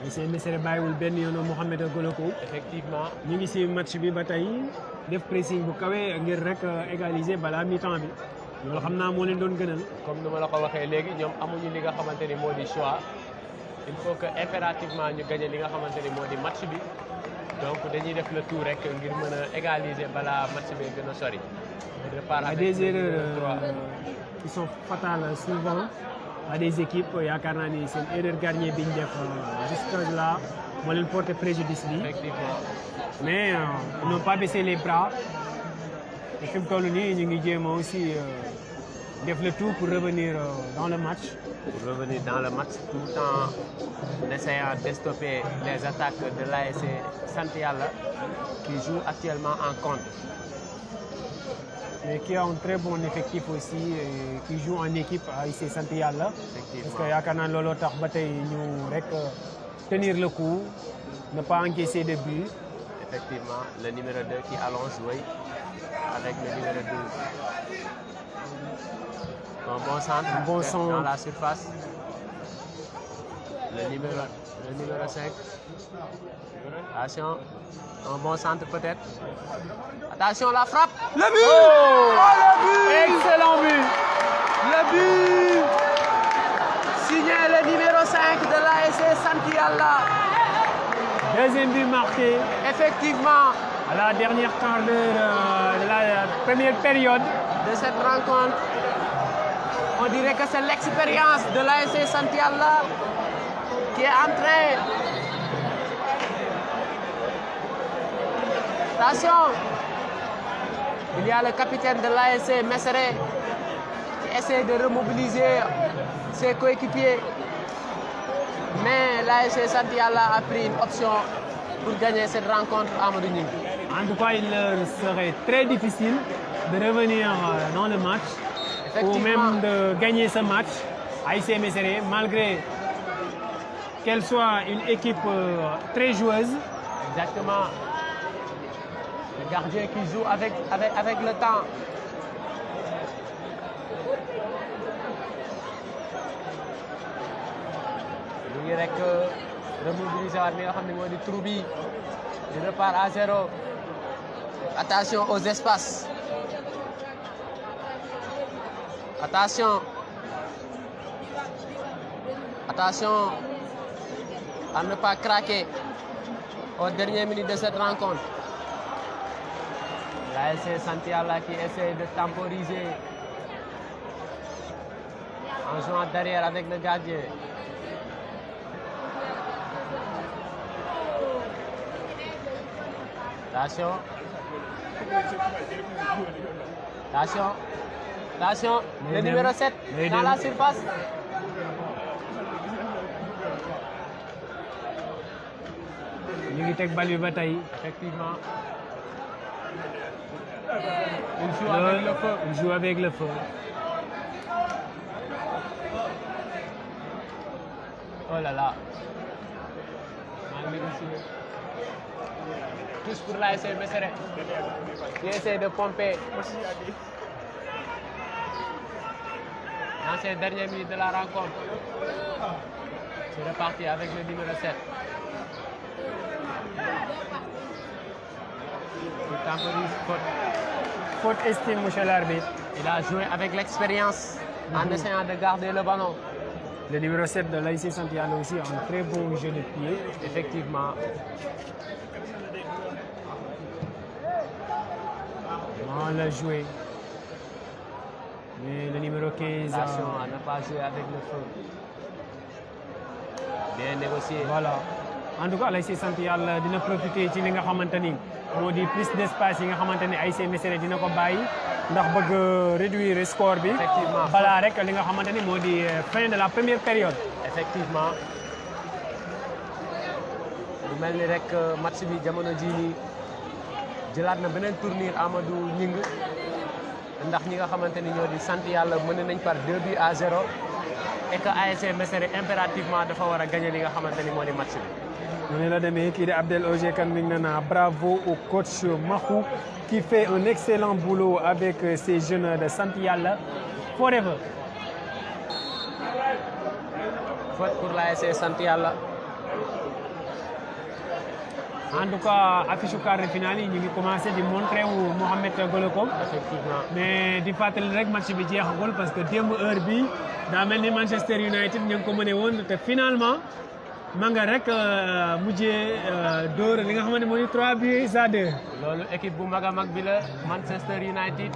ASC Mesere bàyyiwul benn yoon Mohamed Goloko. Effectivement. ñu ngi si match bi ba tey def pressing bu kawe ngir rek égaliser balaa mi-temps bi loolu xam naa moo leen doon gënal. comme ni ma la ko waxee léegi ñoom amuñu li nga xamante ni moo di choix il faut que impérativement ñu gagner li nga xamante ni moo di match bi donc dañuy def le tout rek ngir mën a égaliser balaa match bi gën a sori. à des erreurs qui sont fatales souvent à des équipes yaakaar naa ni seen erreur gardien bi ñu def jusque là moo leen porter préjudice bi. effectivement. mais ils n'ont pas baissé les bras te fi mu toll nii ñu ngi jéem a aussi def le tout pour revenir dans le match. Pour revenir dans le match tout en essayant de stopper les attaques de l'ASC Sant Yàlla qui joue actuellement en contre. mais qui a un très bon effectif aussi et qui joue en équipe ASC Sant Yàlla. parce que yaakaar naa looloo tax ba tey ñu rek tenir le coup ne pas encaisser de but. Effectivement, le numéro 2 qui allonge, oui, avec le numéro 12. Un bon centre, dans la surface. Le numéro 5. Attention, un bon centre peut-être. Attention, la frappe. Le but! Oh, le but! Excellent but! Le but! Signé le numéro 5 de l'ASC Sant Yàlla. Deuxième but marqué. Effectivement. À la dernière quart d'heure de la première période de cette rencontre. On dirait que c'est l'expérience de l'ASC Sant Yàlla qui est en train. Attention. Il y a le capitaine de l'ASC Mesere qui essaie de remobiliser ses coéquipiers. Mais l'ASC Sant Yàlla a pris une option pour gagner cette rencontre à Amadou Gningue. En tout cas, il leur serait très difficile de revenir dans le match ou même de gagner ce match ASC Mesere, malgré qu'elle soit une équipe très joueuse. Exactement. Le gardien qui joue avec le temps. Ñu ngi rek remobiliser waat li nga xam ne moo di trou bi. Il repart à 0. Attention aux espaces. Attention. Attention à ne pas craquer aux dernières minutes de cette rencontre. L'ASC Sant Yalla qui essaie de temporiser en jouant derrière avec le gardien. Attention. Attention. Attention. Le numéro 7 dans la surface. ñu ngi teg bal bi ba tey. Effectivement. Il joue avec le feu. Il joue avec le feu. Oh là là. Mal négocié. Tous pour l'ASC Mesere. Qui essaie de pomper. Dans ces dernières minutes de la rencontre. C'est reparti avec le numéro 7. Il temporise faute. Faute estime, monsieur l'arbitre. Il a joué avec l'expérience en essayant de garder le ballon. Le numéro 7 de l'ASC Sant Yalla aussi a un très bon jeu de pied. Effectivement. On l'a joué. Mais le numéro 15... Attention à ne pas jouer avec le feu. Bien négocié. Voilà. En tout cas, l'ASC Sant Yalla dina profiter ci li nga xamante ni moo di plus d'espace yi nga xamante ni ASC Mesere dina ko bàyyi ndax bëgg réduire score bi. Effectivement. balaa rek li nga xamante ni moo di fin de la première période. Effectivement. mu mel ni rek match bi jamono jii nii jëlaat na beneen tournure Amadou Gningue ndax ñi nga xamante ni ñoo di Sant Yalla mën nañ par 2 buts à 0 et que ASC Mesere impérativement dafa war a gagner li nga xamante ni moo di match bi. noonu la demee kii di Abdel Oje Kane mi ngi naan bravo au coach Mahou qui fait un excellent boulot avec ces jeunes de Sant Yalla forever. Faute pour l'ASC Sant Yalla. En tout cas affiche quart de finale yi ñu ngi commencé di montrer wu Mohamed Goloko. Effectivement. mais di fàttali rek match bi jeexagul parce que démb heure bi daa mel ni Manchester United ñu ngi ko mëne woon te finalement ma nga rek mujjee dóor li nga xamante ne moo di 3 buts à 2. loolu équipe bu mag a mag bi la Manchester United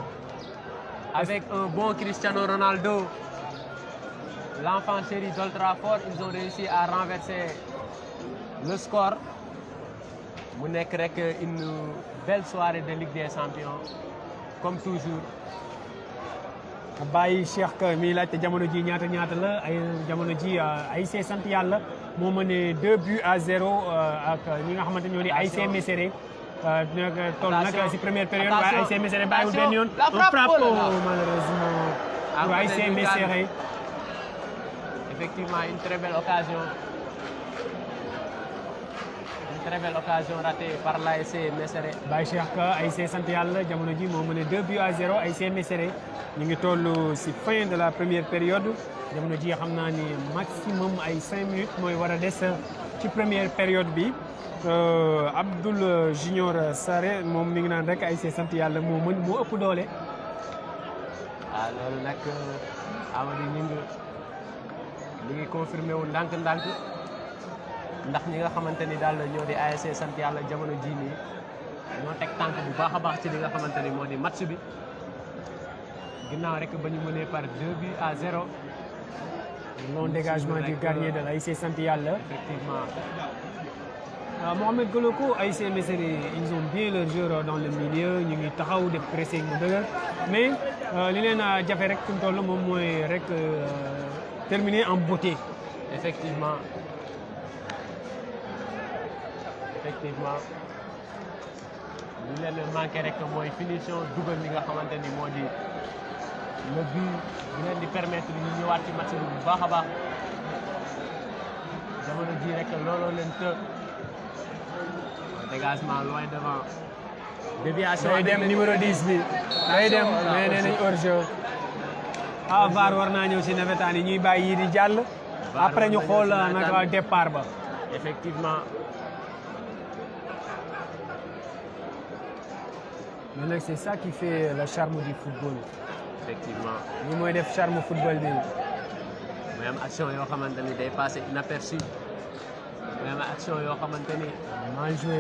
avec un bon Cristiano Ronaldo, l'enfant chéri d'Old Trafford, ils ont réussi à renverser le score. mu nekk rek une belle soirée de Ligue des Champions comme toujours. bàyyi Cheikh Ka mi laajte jamono ji ñaata la ay jamono ji ASC Sant Yalla moo mëne 2 buts à 0 ak ñi nga xamante ñoo di ASC Mesere. toll nag si première période waaye ASC Mesere bàyyiwul benn yoon. la frappe malheureusement pour ASC Mesere. Effectivement une très belle occasion. Très belle occasion ratée par l'ASC Mesere. Baye Cheikh Ka ASC Sant Yalla jamono ji moo mëne 2 buts à 0 ASC Mesere ñu ngi toll si fin de la première période jamono ji xam naa ni maximum ay 5 minutes mooy war a des ci première période bi Abdoul Junior Sarré moom mi ngi naan rek ASC Sant Yalla moo ëpp doole. waaw loolu nag Amadou Gningue mi ngi confirmé wu ndànk-ndànk. ndax ñi nga xamante ni daal ñoo di ASC Sant Yalla jamono jii nii ñoo teg tànk bu baax a baax ci li nga xamante ni moo di match bi ginnaaw rek ba ñu mënee par 2 buts à 0. long dégagement du gardien de l'ASC Sant Yalla. Effectivement. Mohamed Goloko ASC Mesere ils ont bien leur joueur dans le milieu ñu ngi taxaw def pressing bu dëgër mais li leen jafe rek fi mu toll moom mooy rek terminer en beauté. Effectivement. Effectivement li leen manqué rek mooy finition dugal li nga xamante ni moo di le but bi leen di permettre ñu ñëwaat ci match bi bu baax a baax jamono ji rek looloo leen të dégagement loin devant déviation day avec dem le- numéro 10 bi day dem mais nee nañ hors-jeu VAR war naa ñëw si nawetaan yi ñuy bàyyi yi di jàll VAR après ñu war na ñëw xool si nawetaan naka bi. départ ba effectivement mais nag c'est ça qui fait le charme du football effectivement li mooy def charme football bi muy am action yoo xamante ni day passé inaperçu muy am action yoo xamante ni mal joué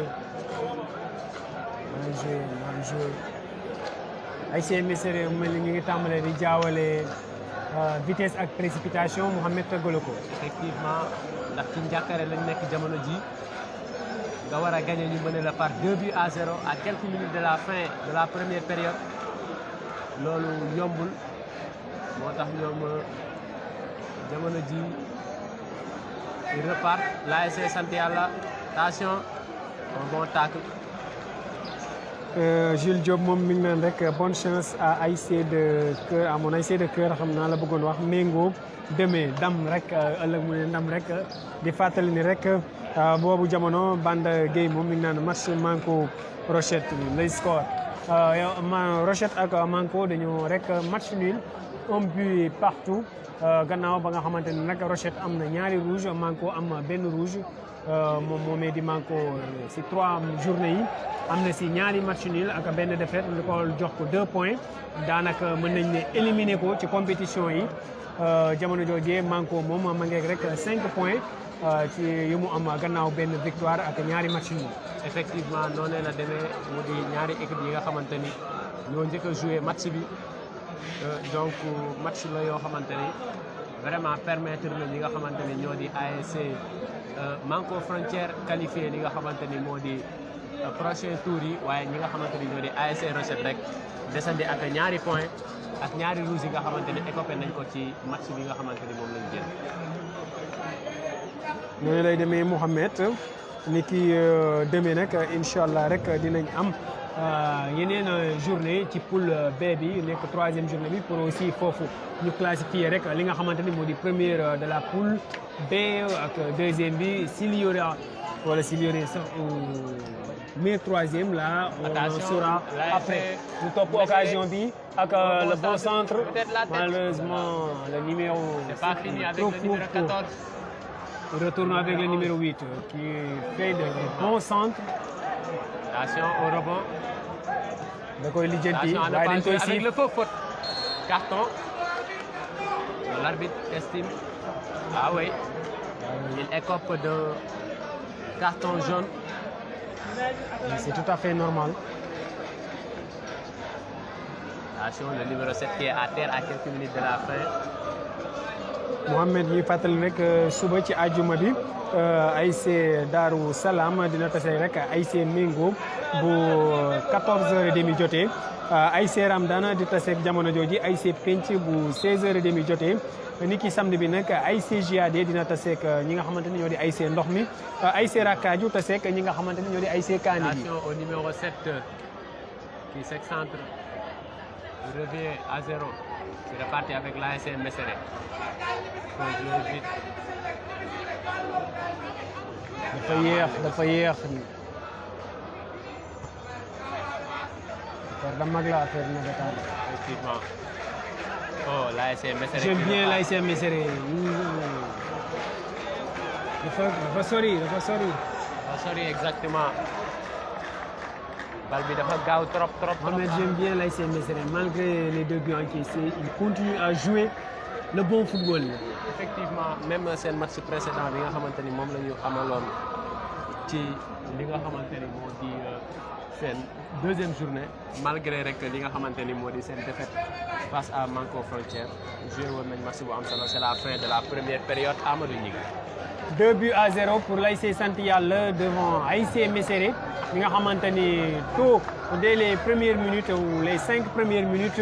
mal joué mal joué ay seen mesere mel ni ñu ngi tàmbalee di jaawale vitesse ak précipitation Mouhamed tëggalu ko effectivement ndax ci njàkkare lañ nekk jamono ji nga war a gagné ñu mëne la par 2 buts à 0 à quelques minutes de la fin de la première période loolu yombul moo tax ñoom jamono ji ils repartent l'ASC sant yàlla attention un bon tacle Jules Diop moom mi ngi naan rek bonne chance à ASC de Cœur à mon ASC de Cœur xam naa la bëggoon wax méngoo demee ndam rek ëllëg mu ne ndam rek di fàttali ni rek boobu jamono Banda Gueye moom mi ngi naan match Manko Rochette lay score Rochette ak Manko dañoo rek match nul un but partout gannaaw ba nga xamante ni nag Rochette am na ñaari rouge Manko am benn rouge moom moomee di Manko si 3 journées yi am na si ñaari match nul ak benn défaite ñu ko jox ko 2 points daanaka mën nañ ne éliminer ko ci compétition yi jamono joojee Manko moom ma ngeeg rek 5 points ci yu mu am gannaaw benn victoire ak ñaari match nul. effectivement noonu la demee mu di ñaari équipe yi nga xamante ni ñoo njëkk a joué match bi donc match la yoo xamante ni vraiment permettre na ñi nga xamante ni ñoo di ASC Manko Frontière qualifié li nga xamante ni moo di prochain tour yi waaye ñi nga xamante ni ñoo di ASC Rochette rek desandi ak ñaari point ak ñaari rouge yi nga xamante ni écopé nañ ko ci match bi nga xamante ni moom lañ jël. noonu lay demee Mouhamed ni ki demee nag incha allah rek dinañ am yeneen journée ci poule B bi nekk 3e journée bi pour aussi foofu ñu classifier rek li nga xamante ni moo di première de la poule B ak 2e bi s'il y aura wala s'il y aurait sax mais 3e là on en saura après ñu topp occasion bi ak le bon centre malheureusement le numéro C'est pas fini avec le numéro 14. Retournons avec le numéro 8 qui fait de bons centres. Attention au rebond. da koy lijjanti Attention à ne waaye pas dañ jouer koy avec siif le faux faute. Carton. L'arbitre estime. Ah oui. Il écope de carton jaune. c'est tout à fait normal. Attention, le numéro 7 qui est à terre à quelques minutes de la fin. Mohamed ñuy fàttali rek suba ci àjjuma bi ASC Darou Salam dina tase rek ASC Mengo bu 14h30 jotee ASC Ramdana di taseeg jamono jooji ASC Penc bu 16h30 jotee ni ki samedi bi nag ASC JAD dina taseeg ñi nga xamante ni ñoo di ASC Ndox mi ASC Rakaju taseeg ñi nga xamante ni ñoo di ASC Kaani bi. Attention au numéro 7 qui s'excentre. Il revient à 0. Il repartit avec l'ASC Messeré. Faut jouer vite. dafa yéex affaire da mag la affaire navétane. Effectivement. Oh, l'ASC Messeré. J'aime bien l'ASC Messeré. dafa sori. Sorry, exactement. Bal bi dafa gaaw trop. Mohamed, j'aime bien l'ASC Messeré. Malgré les 2 buts encaissés, il continue à jouer le bon football. Effectivement, même seen match précédent bi nga xamante ni moom la ñu amaloon ci li nga xamante ni moo di seen 2e journée malgré rek li nga xamante ni moo di seen défaite face à Manko Frontière joué woon nañ match bu am solo c'est la fin de la première période Amadou Gningue. 2 buts à 0 pour l'ASC Sant Yalla devant ASC Messeré mi nga xamante ni tôt dès les premières minutes ou les 5 premières minutes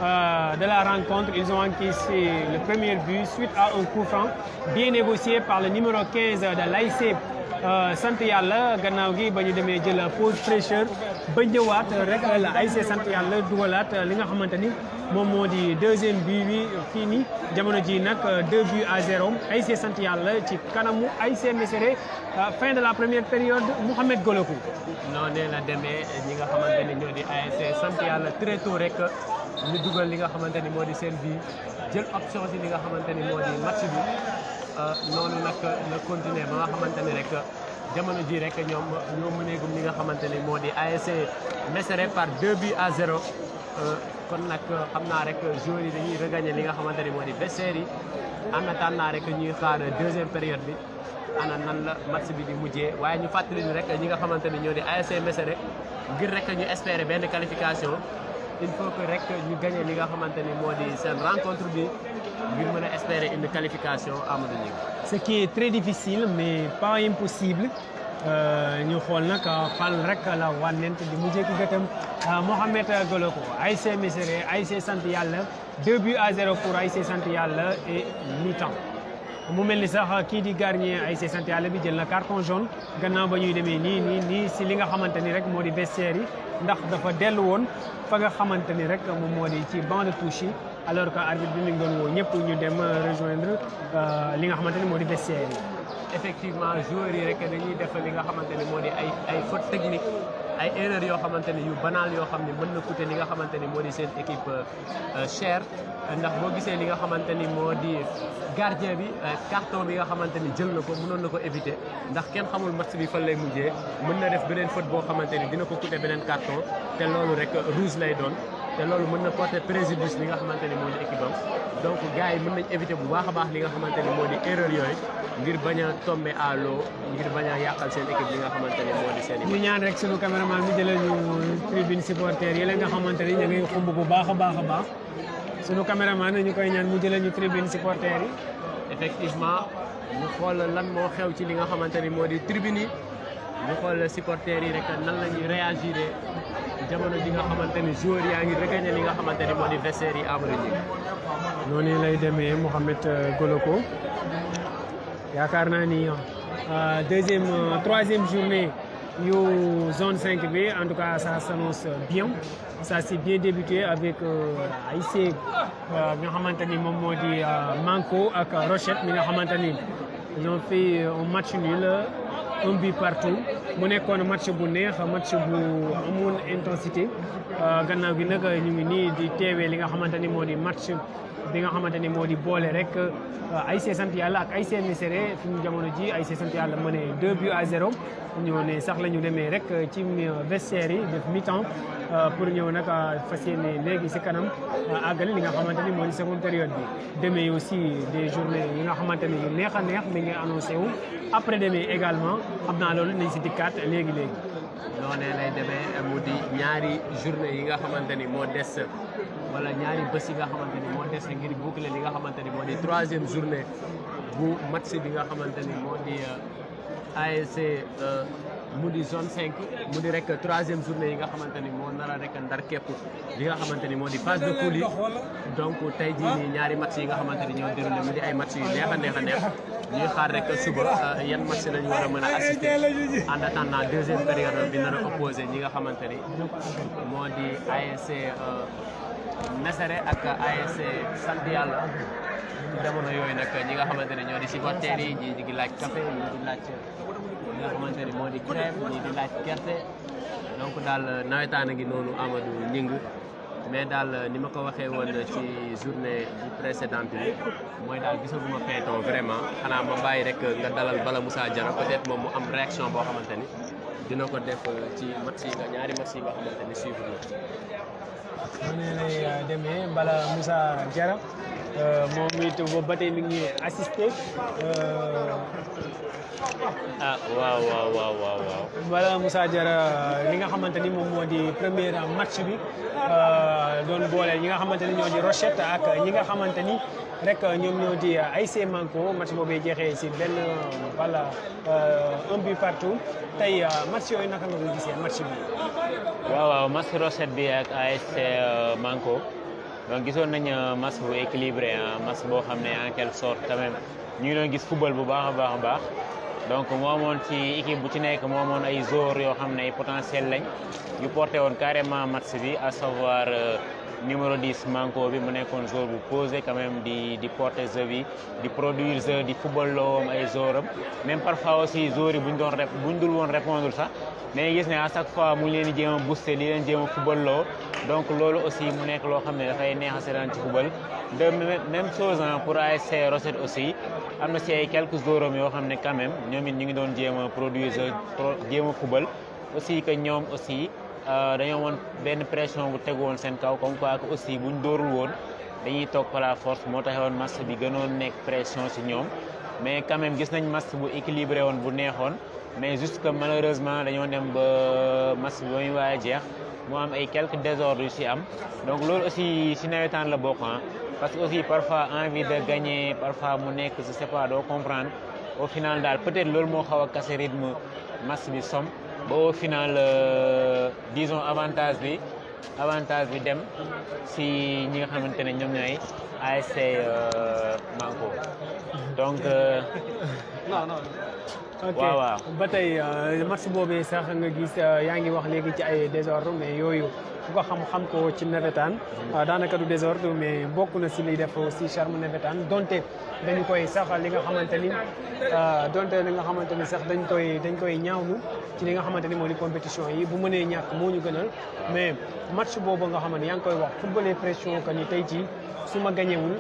de la rencontre, ils ont encaissé le premier but suite à un coup franc bien négocié par le numéro 15 de l'ASC sant yàlla gannaaw gi ba ñu demee jël pause fraîcheur ba ñëwaat rek la ASC sant yàlla dugalaat li nga xamante ni moom moo di deuxième but bi fii nii jamono ji nag 2-0 ASC sant yàlla ci kanamu ASC Mesere fin de la première période Mouhamed Golokou. noonu la demee ñi nga xamante ni ñoo di ASC sant yàlla très tôt rek ñu dugal li nga xamante ni moo di seen bi jël option si li nga xamante ni moo di match bi noonu nag la continuer ba nga xamante ni rek jamono ji rek ñoom ñoo mëneegum li nga xamante ni moo di ASC Mesere par 2-0 kon nag xam naa rek joueurs yi dañuy regagner li nga xamante ni moo di vestiaire yi en attendant rek ñuy xaar deuxième période bi ana nan la match bi di mujjee waaye ñu fàttali ni rek ñi nga xamante ni ñoo di ASC Mesere ngir rek ñu espérer benn qualification il faut que rek ñu gagner li nga xamante ni moo di seen rencontre bi ngir mën a espérer une qualification Amadou Gningue. Ce qui est très difficile mais pas impossible ñu xool nag fan rek la wànnent di mujjee ki gëtam Mouhamed Golokou ASC Mesere ASC sant yàlla 2-0 pour ASC sant yàlla et mi-temps. mu mel ni sax kii di gardien ASC sant yàlla bi jël na carton jaune gannaaw ba ñuy demee nii si li nga xamante ni rek moo di vestiaire yi ndax dafa dellu woon fa nga xamante ni rek moom moo di ci banc de touche yi alors que arbitre bi mi ngi doon woo ñëpp ñu dem rejoindre li nga xamante ni moo di vestiaire yi. effectivement joueurs yi rek dañuy def li nga xamante ni moo di ay faute technique ay erreurs yoo xamante ni yu banal yoo xam ne mën na coûter li nga xamante ni moo di seen équipe cher ndax boo gisee li nga xamante ni moo di gardien bi carton bi nga xamante ni jël na ko mënoon na ko éviter ndax kenn xamul match bi fan lay mujjee mën na def beneen faute boo xamante ni dina ko coûter beneen carton te loolu rek rouge lay doon te loolu mën na porter préjudice li nga xamante ni moo di équipe am donc gars yi mën nañ éviter bu baax a baax li nga xamante ni moo di erreur yooyu ngir bañ a tomber à l'eau ngir bañ a yàqal seen équipe li nga xamante ni moo di seen ñu ñaan rek sunu caméraman mi jëlee ñu tribune supporter yi la nga xamante ni ñu ngi xumb bu baax a baax sunu caméraman ñu koy ñaan mu jëlee ñu tribune supporter yi. effectivement ñu xool lan moo xew ci li nga xamante ni moo di tribune yi ñu xool supporters yi rek nan la ñuy réagir jamono ji nga xamante ni joueurs yaa ngi regagné li nga xamante ni moo di vestiaire yi Amadou Gningue. noonu lay demee Mouhamed Golokou yaakaar naa ni troisième journée yu zone 5 bi en tout cas ça s'annonce bien ça s'est bien débuté avec ASC nga xamante ni moom moo di Manko ak Rochette mi nga xamante ni ils ont fait un match nul un but partout mu nekkoon match bu neex match bu amoon intensité gannaaw gi nag ñu ngi nii di teewee li nga xamante ni moo di match bi nga xamante ni moo di boole rek ASC sant yàlla ak ASC Mesere fi mu jamono ji ASC sant yàlla mëne 2-0 ñoo ne sax la ñu demee rek ci vestiaire yi def mi-temps pour ñëw nag fas yéene léegi si kanam àggale li nga xamante ni moo di seconde période bi demee aussi des journées yi nga xamante ni yu neex a neex mi ngi annoncé wu après demee également xam naa loolu nañ si dikkaat léegi noonee lay demee mu di ñaari journée yi nga xamante ni moo des wala ñaari bés yi nga xamante ni moo des ngir boucler li nga xamante ni moo di troisième journée bu match bi nga xamante ni moo di ASC mu di zone 5 mu di rek troisième journée yi nga xamante ni moo nar a rek ndar képp li nga xamante ni moo di phase de poule yi donc tey jii nii ñaari match yi nga xamante ni ñoo déroulé mu di ay match yu neex a neex a neex ñuy xaar rek suba yan match lañu war a mën a assister en attendant deuxième période bi nar a opposé ñi nga xamante ni moo di ASC Mesere ak ASC sant yàlla jamono yooyu nag ñi nga xamante ne ñoo di supporters yi ñii di laaj café ñii di laaj li nga xamante ni moo di crème ñii di laaj gerte donc daal nawetaan a ngi noonu Amadou Gningue mais daal ni ma ko waxee woon ci journée bu précédente bi mooy daal gisaguma peloton vraiment xanaa ma bàyyi rek nga dalal Bala Moussa Diarra peut-être moom mu am réaction boo xamante ni dina ko def ci match yi nga ñaari match yi nga xamante ni suivre na. noonu lay demee Bala Moussa Diarra moom it boobu ba tey mi ngi assisté. ah waaw. Bala Moussa Diarra li nga xamante ni moom moo di premier match bi doon boole ñi nga xamante ni ñoo di Rochette ak ñi nga xamante ni rek ñoom ñoo di ASC Manko match boobee jeexee si benn wala un but partout tey match yooyu naka nga ko gisee match bi. waaw match Rochette bi ak ASC Manko donc gisoon nañ match bu équilibré match boo xam ne en quelque sorte quand même ñu ngi doon gis football bu baax a baax donc moo amoon ci équipe bu ci nekk moo amoon ay joueurs yoo xam ne ay potentiel lañ yu porté woon carrément match bi à savoir numéro 10 Manko bi mu nekkoon joueur bu posé quand même di porter jeu bi di produire jeu di football loo ay joueurs am même parfois aussi joueurs yi buñ dul woon répondre sax mais gis ne à chaque fois mu ngi leen di jéem a booster li leen jéem a football loo donc loolu aussi mu nekk loo xam ne dafay neex a seetaan ci football de même chose pour ASC Rosette aussi am na si ay quelques joueurs yoo xam ne quand même ñoom it ñu ngi doon jéem a produire jeu jéem a football aussi que ñoom aussi dañoo woon benn pression bu tegu woon seen kaw comme quoi que aussi buñ dóorul woon dañuy toog par la force moo taxewoon match bi gënoon nekk pression si ñoom mais quand même gis nañ match bu équilibré woon bu neexoon mais juste que malheureusement dañoo dem ba match bi ba muy waaye jeex mu am ay quelques désordres yu si am donc loolu aussi si nawetaan la bokk parce que aussi parfois envie de gagner parfois mu nekk je sais pas doo comprendre au final daal peut-être loolu moo xaw a casser rythme match bi som ba au final disons avantage bi dem si ñi nga xamante ne ñoom ñooy ASC Manko donc non ok waaw ba tey match boobee sax nga gis yaa ngi wax léegi ci ay désordre mais yooyu ku ko xam ko ci nawetaan daanaka du désordre mais bokk na si liy def aussi charme nawetaan donte dañu koy sax li nga xamante ni sax dañ koy ñaawlu ci li nga xamante ni moo di compétition yi bu mënee ñàkk moo ñu gënal mais match boobu nga xamante yaa ngi koy wax football pression que ni tey ci su ma gañewul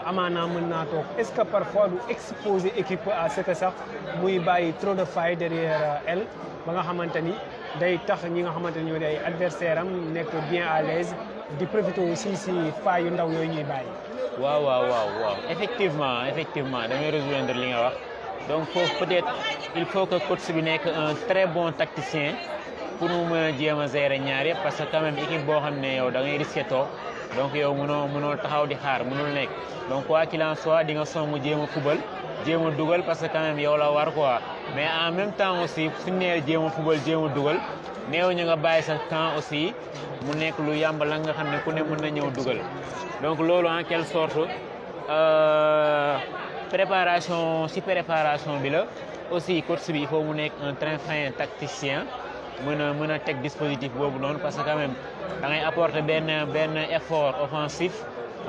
amaana mën naa toog est-ce que parfois du exposer équipe à ce que sax muy bàyyi trop de failles derrière elle ba nga xamante ni day tax ñi nga xamante ni ñoo di ay adversaire am nekk bien à l'aise di profiter aussi si failles yu ndaw yooyu ñuy bàyyi. waaw effectivement damay rejoindre li nga wax donc foofu peut-être il faut que coach bi nekk un très bon tacticien pour mu mën a jéem a gérer ñaar yëpp parce que quand même équipe boo xam ne yow da ngay risqué toog donc yow mënoo taxaw di xaar mënul nekk donc quoi qu'il en soit di nga song jéem a fubal jéem a dugal parce que quand même yow la war quoi mais en même temps aussi suñu nee jéem a fubal jéem a dugal néew ñu nga bàyyi sa camp aussi mu nekk lu yàmb la nga xam ne ku ne mën na ñëw dugal donc loolu en quelque sorte préparation bi la aussi coach bi il faut mu nekk un très fin tacticien mën a teg dispositif boobu noonu parce que quand même da ngay apporter benn effort offensif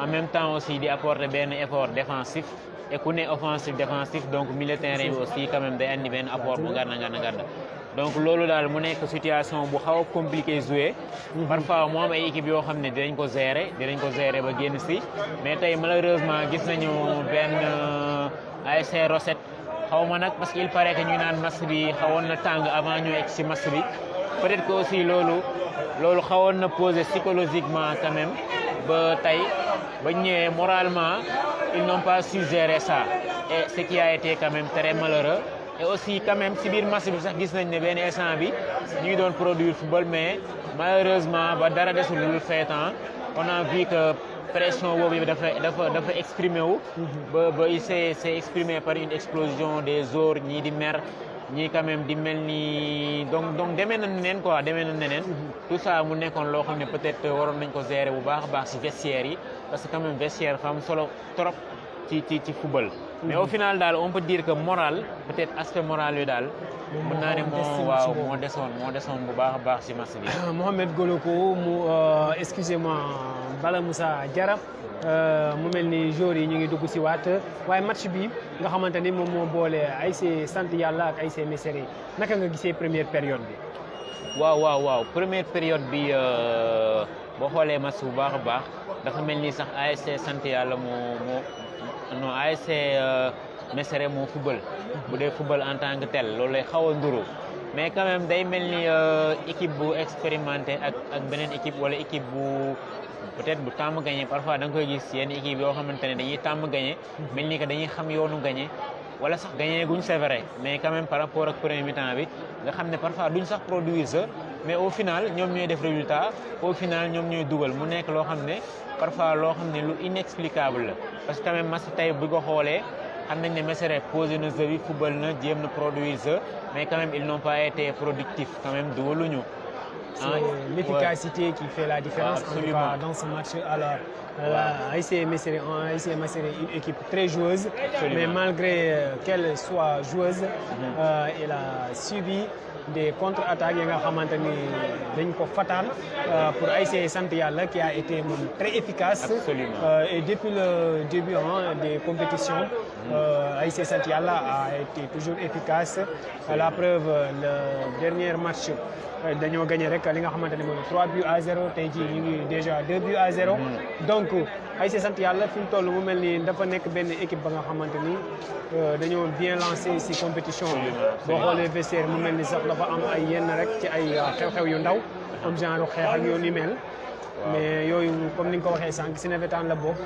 en même temps aussi di apporter benn effort défensif et ku ne offensif défensif donc milieu terrain bi aussi quand même day andi benn apport bu nganda donc loolu daal mu nekk situation bu xaw a compliqué jouer parfois mu am ay équipe yoo xam ne dinañ ko gérer ba génn si mais tey malheureusement gis nañu benn ASC Rosette xaw ma nag parce que il paraît que ñu naan match bi xawoon na tàng avant ñu egg si match bi peut-être que aussi loolu xawoon na poser psychologiquement quand même ba tey ba ñëwee moralement ils n'ont pas su gérer ça et ce qui a été quand même très malheureux et aussi quand même si biir match bi sax gis nañ ne benn instant bi ñu ngi doon produire football mais malheureusement ba dara desul lu fait-temps on a vu que pression boobu dafa exprimé wu ba il s'est exprimé par une explosion des joueurs ñii di mer ñii quand même di mel ni donc demee na neneen tout ça mu nekkoon loo xam ne peut-être waroon nañ ko gérer bu baax a baax ci vestiaire yi parce que quand même vestiaire fa am solo trop ci football mais au final daal on peut dire que moral peut-être aspect moral yu daal mën naa ne moo desoon bu baax a baax ci match bi Mohamed Goloko mu excusez-moi Bala Moussa Diarra mu mel ni joueurs yi ñu ngi dugg ci waat waaye match bi nga xamante ni moom moo boole ASC Sant Yàlla ak ASC Mesere naka nga gisee première période bi waaw première période bi boo xoolee match bu baax a baax dafa mel ni sax ASC Sant Yàlla non ASC Mesere moo football bu dee football en tant que tel loolu lay xaw a nduru mais quand même day mel ni équipe bu expérimenté ak beneen équipe wala équipe bu peut-être bu tàmm gagné parfois da nga koy gis yenn équipe yoo xamante ne dañuy tàmm gagné mel ni que dañuy xam yoonu gagné wala sax gagné guñ c'est vrai mais quand même par rapport ak premier mi-temps bi nga xam ne parfois duñ sax produire ça mais au final ñoom ñooy def résultat au final ñoom ñooy dugal mu nekk loo xam ne parfois loo xam ne lu inexplicable la parce que quand même match tey bu ko xoolee xam nañ ne Mesere posé na jeu bi football na jéem na produire jeu mais quand même ils n'ont pas été productifs quand même dugaluñu C'est l'efficacité qui fait la différence en tout cas dans ce match. Alors, ASC Messeré une équipe très joueuse, mais malgré qu'elle soit joueuse, elle a subi des contre-attaques yi nga xamante ni dañ ko fatal pour ASC Sant Yalla qui a été très efficace. Et depuis le début des compétitions, ASC Sant Yalla a été toujours efficace. La preuve, le dernier match dañoo gagné rek li nga xamante ni mooy 3-0 tey jii ñu ngi déjà 2-0. Donc ASC Sant Yalla fi mu toll mu mel ni dafa nekk benn équipe ba nga xamante ni dañoo bien lancé ci compétition bi. boo xoolee vestiaire mu mel ni sax dafa am ay yenn rek ci ay xew-xew yu ndaw am genre xeex ak yoo ni mel. mais yooyu comme ni nga ko waxee sànq si nawetaan la bokk.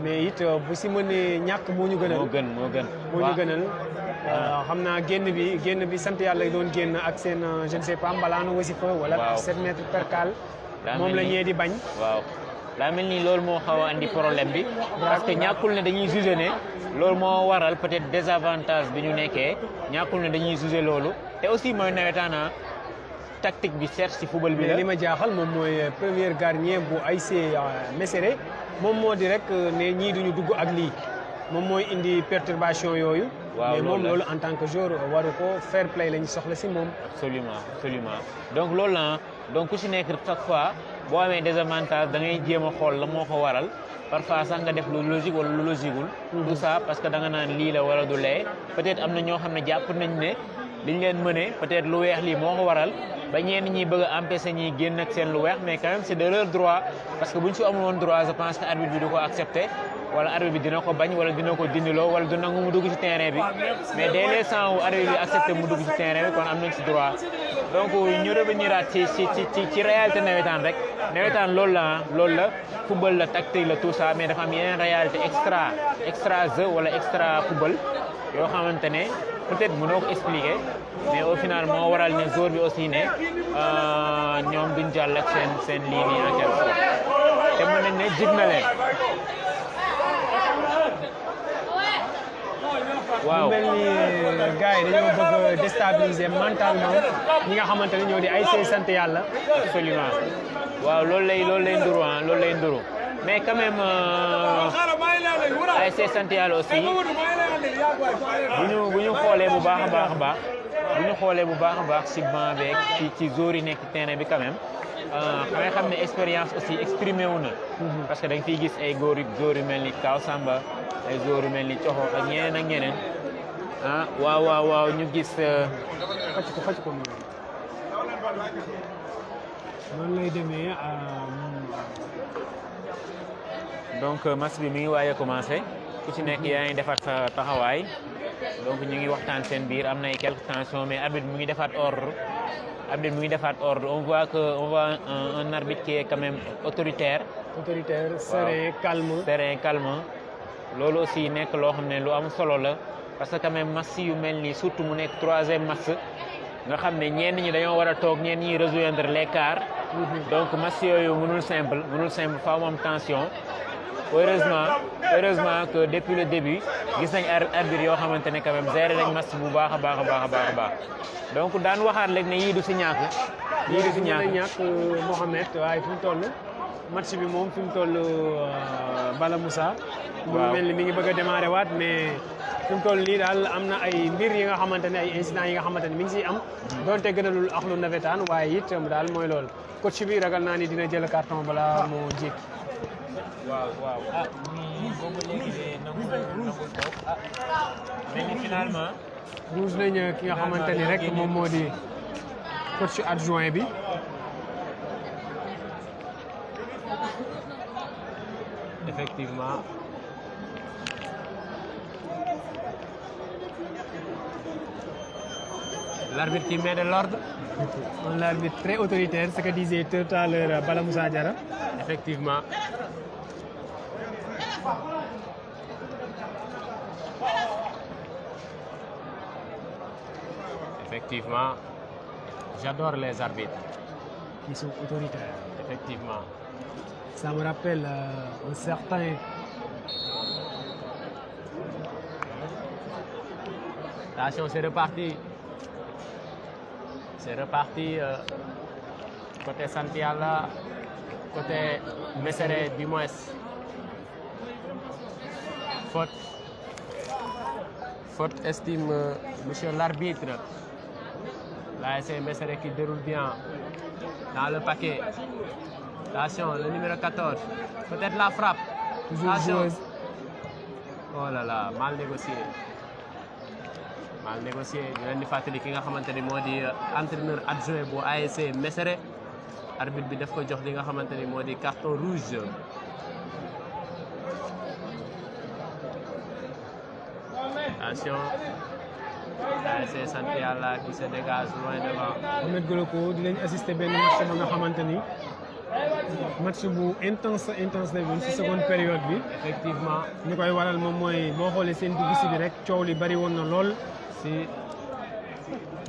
mais it bu si mënee ñàkk moo ñu gënal. moo ñu gënal. xam naa génn bi sant yàlla doon génn ak seen je ne sais pas mbalaanu wasifa wala 7 mètres percale. moom la ñee di bañ. waaw daa mel ni loolu moo xaw a andi problème bi. parce que ñàkkul ne dañuy jugé ne loolu moo waral peut-être désavantage bi ñu nekkee ñàkkul ne dañuy jugé loolu te aussi mooy nawetaan tactique bi certes ci football bi la. li ma jaaxal moom mooy premier gardien bu ASC Messeré moom moo di rek ne ñii duñu dugg ak lii moom mooy indi perturbation yooyu. mais moom loolu en tant que joueur waru ko fair play lañu soxla ci moom. absolument donc loolu la donc ku ci nekk chaque fois boo amee désavantage da ngay jéem a xool la moo ko waral parfois sax nga def lu logique wala lu logiqueul. tout ça parce que da nga naan lii la wala du lee peut-être am na ñoo xam ne jàpp nañ ne liñ leen mëne peut-être lu weex lii moo ko waral. ba ñenn ñi bëgg a empêcher ñi génn ak seen lu weex mais quand même c'est de leur droit parce que bu ñu si amul woon droit je pense que arbitre bi du ko accepter wala arbitre bi dina ko bañ wala dina ko dindiloo wala du nangu mu dugg ci terrain bi mais dès l'instant où arbitre bi accepter mu dugg ci terrain bi kon am nañ ci droit donc ñu reveniraat ci réalité nawetaan rek nawetaan loolu la football la tactique la tout ça mais dafa am yeneen réalité extra jeu wala extra football yoo xamante ne peut-être mënoo ko expliquer mais au final moo waral ne jour bi aussi ne ñoom duñ jàll ak seen lii nii en quelque sorte te mën nañ ne jig na leen. waaw mu mel ni gars yi dañoo bëgg déstabiliser mentalement ñi nga xamante ne ñoo di ASC Sant Yalla. absolument waaw loolu lay nduru mais quand même ASC Sant Yalla aussi bu ñu xoolee bu baax a baax ci banc beeg ci joueurs yi nekk terrain bi quand même nga xam ne expérience aussi exprimé wu na. parce que da nga fiy gis ay joueurs yu mel ni Kaw Samba ay joueurs yu mel ni Coxo ak ñeneen waaw ñu gis. fàcc ko noonu lay demee. donc match bi mi ngi waaj a commencé ku ci nekk yaa ngi defar sa taxawaay donc ñu ngi waxtaan seen biir am na ay quelques tensions mais arbitre mu ngi defaat ordre on voit un arbitre qui est quand même autoritaire serein calme. loolu aussi nekk loo xam ne lu am solo la parce que quand même match yu mel nii surtout mu nekk 3e match nga xam ne ñenn ñi dañoo war a toog ñenn ñi rejoindre l'écart. donc match yooyu mënul simple faaw mu am tension. heureusement que depuis le début gis nañ arbitre yoo xamante ne quand même géré nañ match bu baax a baax donc daan waxaat léegi ne yii du si ñàkk. Mohamed waaye fi mu toll match bi moom fi mu toll Bala Moussa. mu mel ni mi ngi bëgg a démarrer waat mais fi mu toll nii daal am na ay mbir yi nga xamante ne ay incidents yi nga xamante ne mi ngi siy am. donte gënalul ak lu nawetaan waaye it daal mooy loolu coach bi ragal naa ni dina jël carton balaa moo jékki. waaw nii boobu léegi de nangu toog mais ni finalement. rouge nañ ki nga xamante ni rek moom moo di coach adjoint bi. effectivement. L'arbitre qui met de l'ordre. Un arbitre très autoritaire, ce que disait tout à l'heure Bala Moussa Diarra. Effectivement. Effectivement, j'adore les arbitres. Qui sont autoritaires. Effectivement. Ça me rappelle un certain... Attention, c'est reparti. C'est reparti côté sant yàlla côté Mesere du moins faute estime monsieur l'arbitre. L'ASC Mesere qui déroule bien dans le paquet. Attention, le numéro 14. Peut-être la frappe. Attention. Oh là là, mal négocié. Mal négocié. Ñu leen di fàttali ki nga xamante ni moo di entraîneur adjoint bu ASC Mesere. Arbitre bi daf ko jox li nga xamante ni moo di carton rouge. Attention. ASC sant yàlla qui se dégage loin devant. Ahmed Goloko dinañ assister benn match ba nga xamante ni match bu intense la woon ci seconde période bi. Effectivement. ñu koy waral moom mooy boo xoolee seen dugg si bi rek coow li bari woon na lool si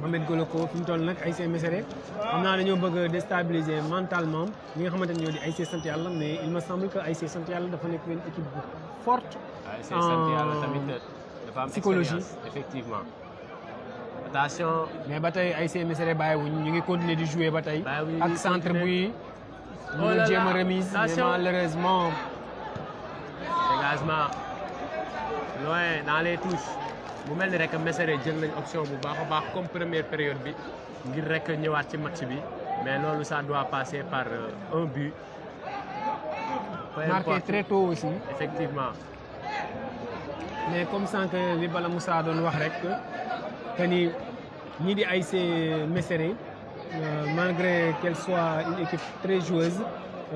Ahmed Goloko fi mu toll nag ASC Mesere xam naa dañoo bëgg a déstabiliser mentalement ñi nga xamante ni ñoo di ASC sant yàlla mais il me semble que ASC sant yàlla dafa nekk benn équipe bu forte. ASC sant yàlla tamit dafa am psychologie expérience, effectivement. Attention. mais ba tey ASC Mesere bàyyiwuñ ñu ngi continuer di jouer ba tey. Bàyyiwuñ ak di centre continuer. buy. ñu ngi jéem a remise mais Attention. malheureusement. Dégagement loin dans les touches mu mel ni rek Mesere jël nañ option bu baax a baax comme première période bi ngir rek ñëwaat ci match bi mais loolu ça doit passer par un but. Peu Marqué importe. très tôt aussi. Effectivement. mais comme sànq li bala Moussa doon wax rek que ni ñii di ASC Mesere malgré qu'elle soit une équipe très joueuse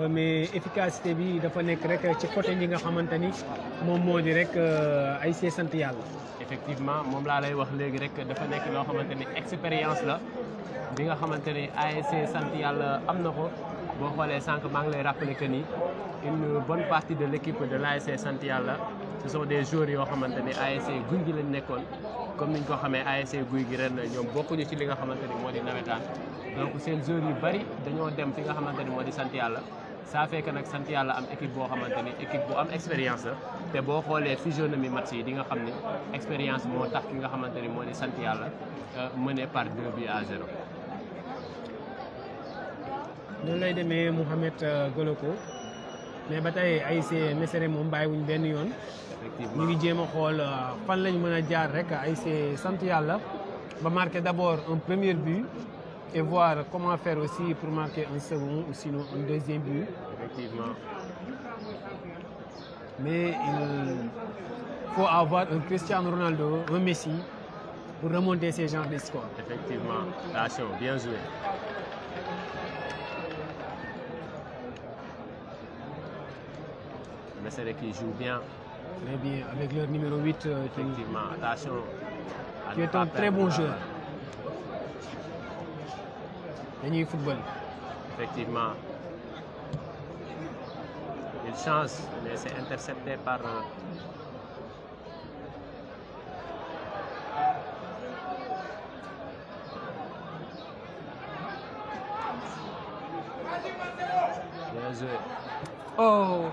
mais efficacité bi dafa nekk rek ci côté ñi nga xamante ni moom moo di rek ASC sant yàlla. Effectivement moom laa lay wax léegi rek dafa nekk loo xamante ni expérience la bi nga xamante ni ASC sant yàlla am na ko boo xoolee sànq maa ngi lay rappeler que ni une bonne partie de l' équipe de l' ASC sant yàlla ce sont des joueurs yoo xamante ni ASC guy gi lañ nekkoon comme niñ ko xamee ASC guy gi ren ñoom bokkuñu ci li nga xamante ni moo di nawetaan donc seen joueurs yu bari dañoo dem fi nga xamante ni moo di sant yàlla. ça fait que nag sant yàlla am équipe boo xamante ni équipe bu am expérience la te boo xoolee physionomie match yi di nga xam ni expérience moo tax ki nga xamante ni moo di sant yàlla mené par 2 buts à 0. noonu lay demee Mouhamed Goloko mais ba tey ASC Mesere moom bàyyiwuñ benn yoon. Effectivement ñu ngi jéem a xool fan lañ mën a jaar rek ASC sant yàlla ba marquer d'abord un premier but. Et voir comment faire aussi pour marquer un second ou sinon un deuxième but. Effectivement. Mais il faut avoir un Cristiano Ronaldo, un Messi pour remonter ces genres de scores. Effectivement. Attention, bien joué. Mesere qui joue bien. Très bien, avec leur numéro 8 Effectivement. Attention. qui est un très bon joueur. Dañuy football. Effectivement. Une chance, mais c'est intercepté par bien joué. Oh!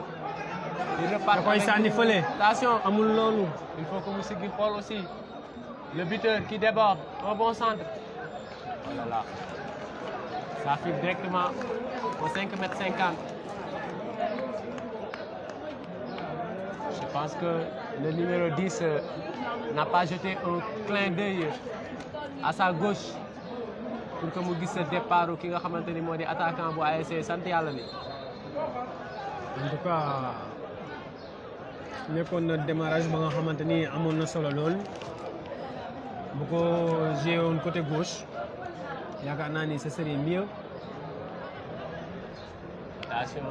Il repart Da koy avec sànni une- fële. Attention! Amul loolu. Il faut que mu siggi xool aussi. Le buteur qui déborde. Un bon centre. Oh là là. Ça file directement au 5,50 m. Je pense que le numéro 10 n'a pas jeté un clin d'œil à sa gauche pour que mu gis sa départ ki nga xamante ni moo di attaquant bu ASC sant yàlla ni. En tout cas nekkoon na démarrage ba nga xamante ni amoon na solo lool bu ko joué woon côté gauche yaakaar naa ni ce serait mieux. Attention.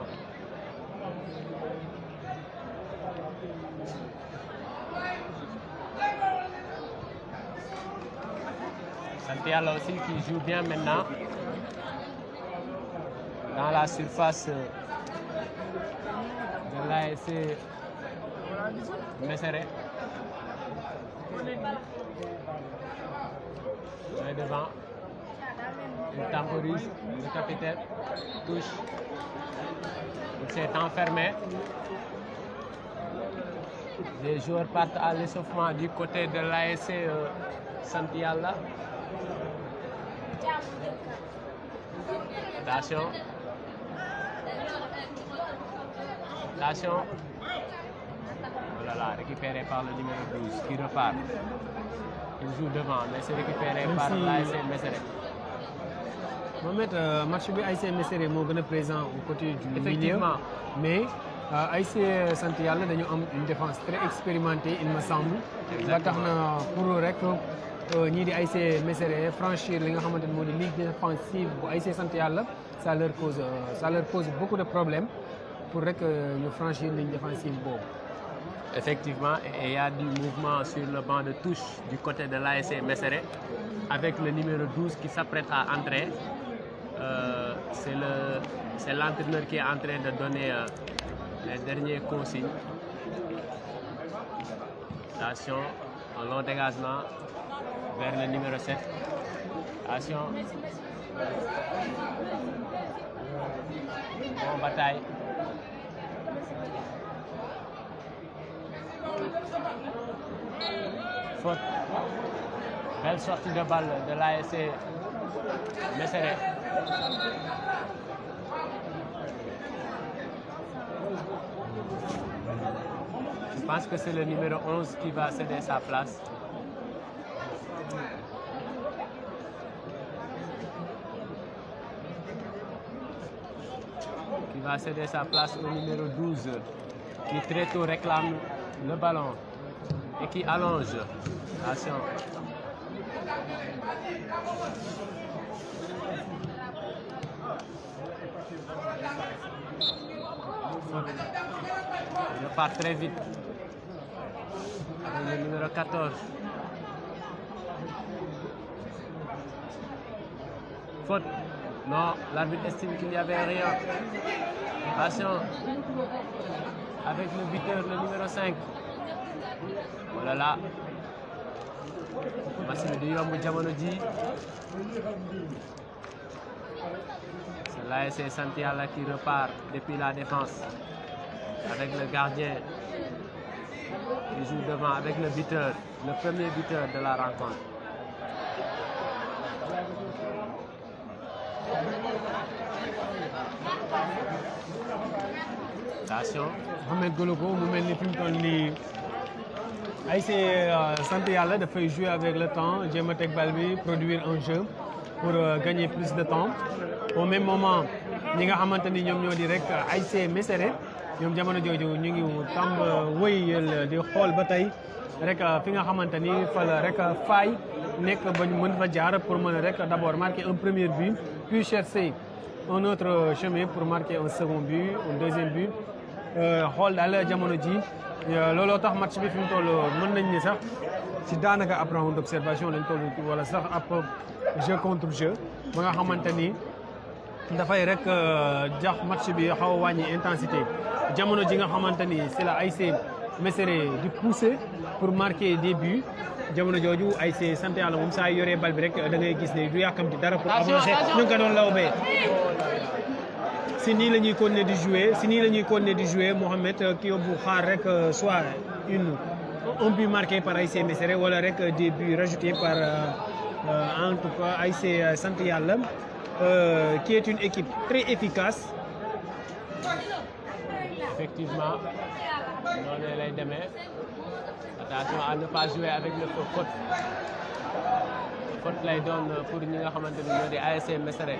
Sant yàlla aussi qui joue bien maintenant dans la surface de l'ASC Mesere. Mais devant, il temporise, le capitaine touche. Il s'est enfermé. Les joueurs partent à l'échauffement du côté de l'ASC Sant Yàlla. Attention. Attention. Oh là là, récupéré par le numéro 12 qui repart. Il joue devant, mais c'est récupéré Même par si- l'ASC Mesere. Mohamed match bi ASC Mesere moo gën a présent au côté du milieu Effectivement. mais ASC sant yàlla dañu am une défense très expérimentée il me semble. ba tax na pour rek ñii di ASC Mesere franchir li nga xamante ne moo di ligne défensive bu ASC sant yàlla ça leur pose beaucoup de problèmes pour rek ñu franchir ligne défensive boobu. Effectivement, et il y a du mouvement sur le banc de touche du côté de l'ASC Mesere avec le numéro 12 qui s'apprête à entrer. C'est l'entraîneur qui est en train de donner les dernières consignes. Attention, un long dégagement vers le numéro 7. Attention. Bon bataille. Faute. Belle sortie de balle de l'ASC Mesere. Je pense que c'est le numéro 11 qui va céder sa place. Qui va céder sa place au numéro 12 qui très tôt réclame le ballon et qui allonge. Attention. Je pars très vite. Avec le numéro 14. Faute. Non, l'arbitre estime qu'il n'y avait rien. Attention. Avec le buteur, le numéro 5. Oh là là. Match bi du yomb jamono ji. C'est l'ASC Sant Yalla qui repart depuis la défense. Avec le gardien qui joue devant avec le buteur, le premier buteur de la rencontre. Attention. Mohamed Goloko mu mel ni fi mu toll nii ASC sant yàlla dafay jouer avec le temps jéem a teg bal bi produire un jeu pour gagner plus de temps au même moment ñi nga xamante ni ñoom ñoo di rek ASC Mesere ñoom jamono jooju ñu ngi tàmb wëyal di xool ba tey rek fi nga xamante ni fa la rek faay nekk ba ñu mën fa jaar pour mën a rek d'abord marquer un premier but puis chercher un autre chemin pour marquer un second but un deuxième but xool daal jamono ji looloo tax match bi fi mu toll mën nañ ni sax si daanaka ab round d'observation lañ toll wala sax ab jeu contre jeu ba nga xamante ni dafay rek jax match bi xaw a wàññi intensité jamono ji nga xamante ni c'est la ASC Mesere di pousser pour marquer des buts jamono jooju ASC sant yàlla moom saa yoree bal bi rek da ngay gis ne du yàkkamti dara pour avancer ñu ngi ko doon law bee si nii la ñuy continuer di jouer Mohamed kii bu xaar rek soit un but marqué par ASC Mesere wala rek des buts rajoutés par en tout cas ASC sant yàlla qui est une équipe très efficace. Effectivement, noonu lay demee. Attention à ne pas jouer avec le faute. Faute lay doon pour ñi nga xamante ni ñoo di ASC Mesere.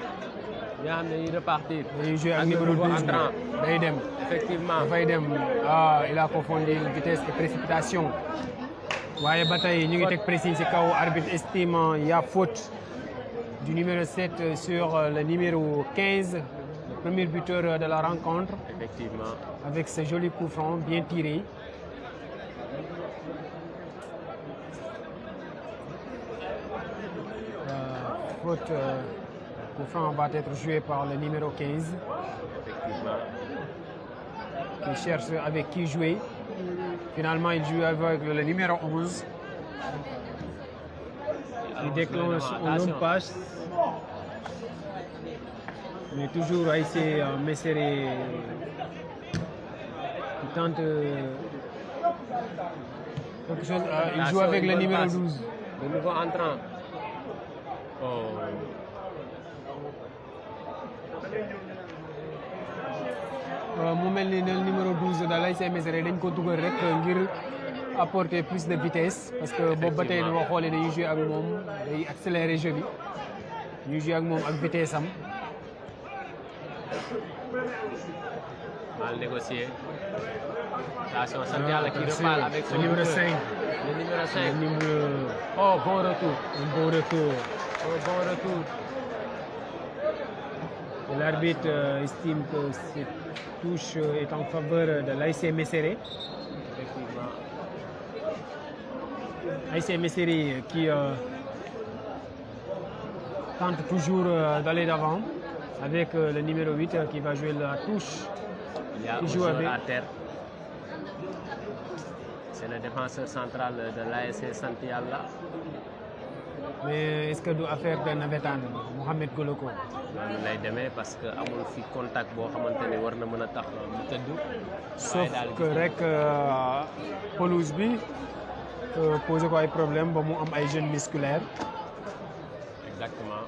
ñi nga xam ne dañuy repartir. dañuy jouer ak numéro 12 day dem. Effectivement. dafay dem il a confondu vitesse et précipitation. waaye ba tey ñu ngi teg pressing ci kaw arbitre estime il y a faute du numéro 7 sur le numéro 15, le premier buteur de la rencontre. Effectivement. Avec ce joli coup franc bien tiré. Faute, coup franc va être joué par le numéro 15. Effectivement. Qui cherche avec qui jouer. Finalement, il joue avec le numéro 11. Il déclenche un long passe. Mais toujours ASC Mesere qui tente quelque chose. Il joue avec le numéro 12. Le nouveau entrant. Oh. mu mel ni le numéro 12 de l'ASC Mesere dañ ko dugal rek ngir apporter plus de vitesse parce que boobu ba tey dama xoolee dañuy jouer ak moom day accélérer jeu bi ñuy jouer ak moom ak vitesse am. Mal négocié. Attention, Santiala qui repart avec son le numéro 5. Le numéro 5. Le numéro... Oh, bon retour. Un bon retour. Oh, bon retour. L'arbitre estime que cette touche est en faveur de l'ASC Mesere. Effectivement. ASC Mesere qui tente toujours d'aller d'avant avec le numéro 8 qui va jouer la touche. Il y a un joueur à terre. C'est le défenseur central de l'ASC Santiala. Mais est-ce que du affaire de navétane Mohamed Goloko? noonu lay demee parce que amul fi contact boo xamante ni war na mën a tax mu tëdd. Sauf que rek pelouse bi posé ko ay problème ba mu am ay jeunes musculaires. Exactement.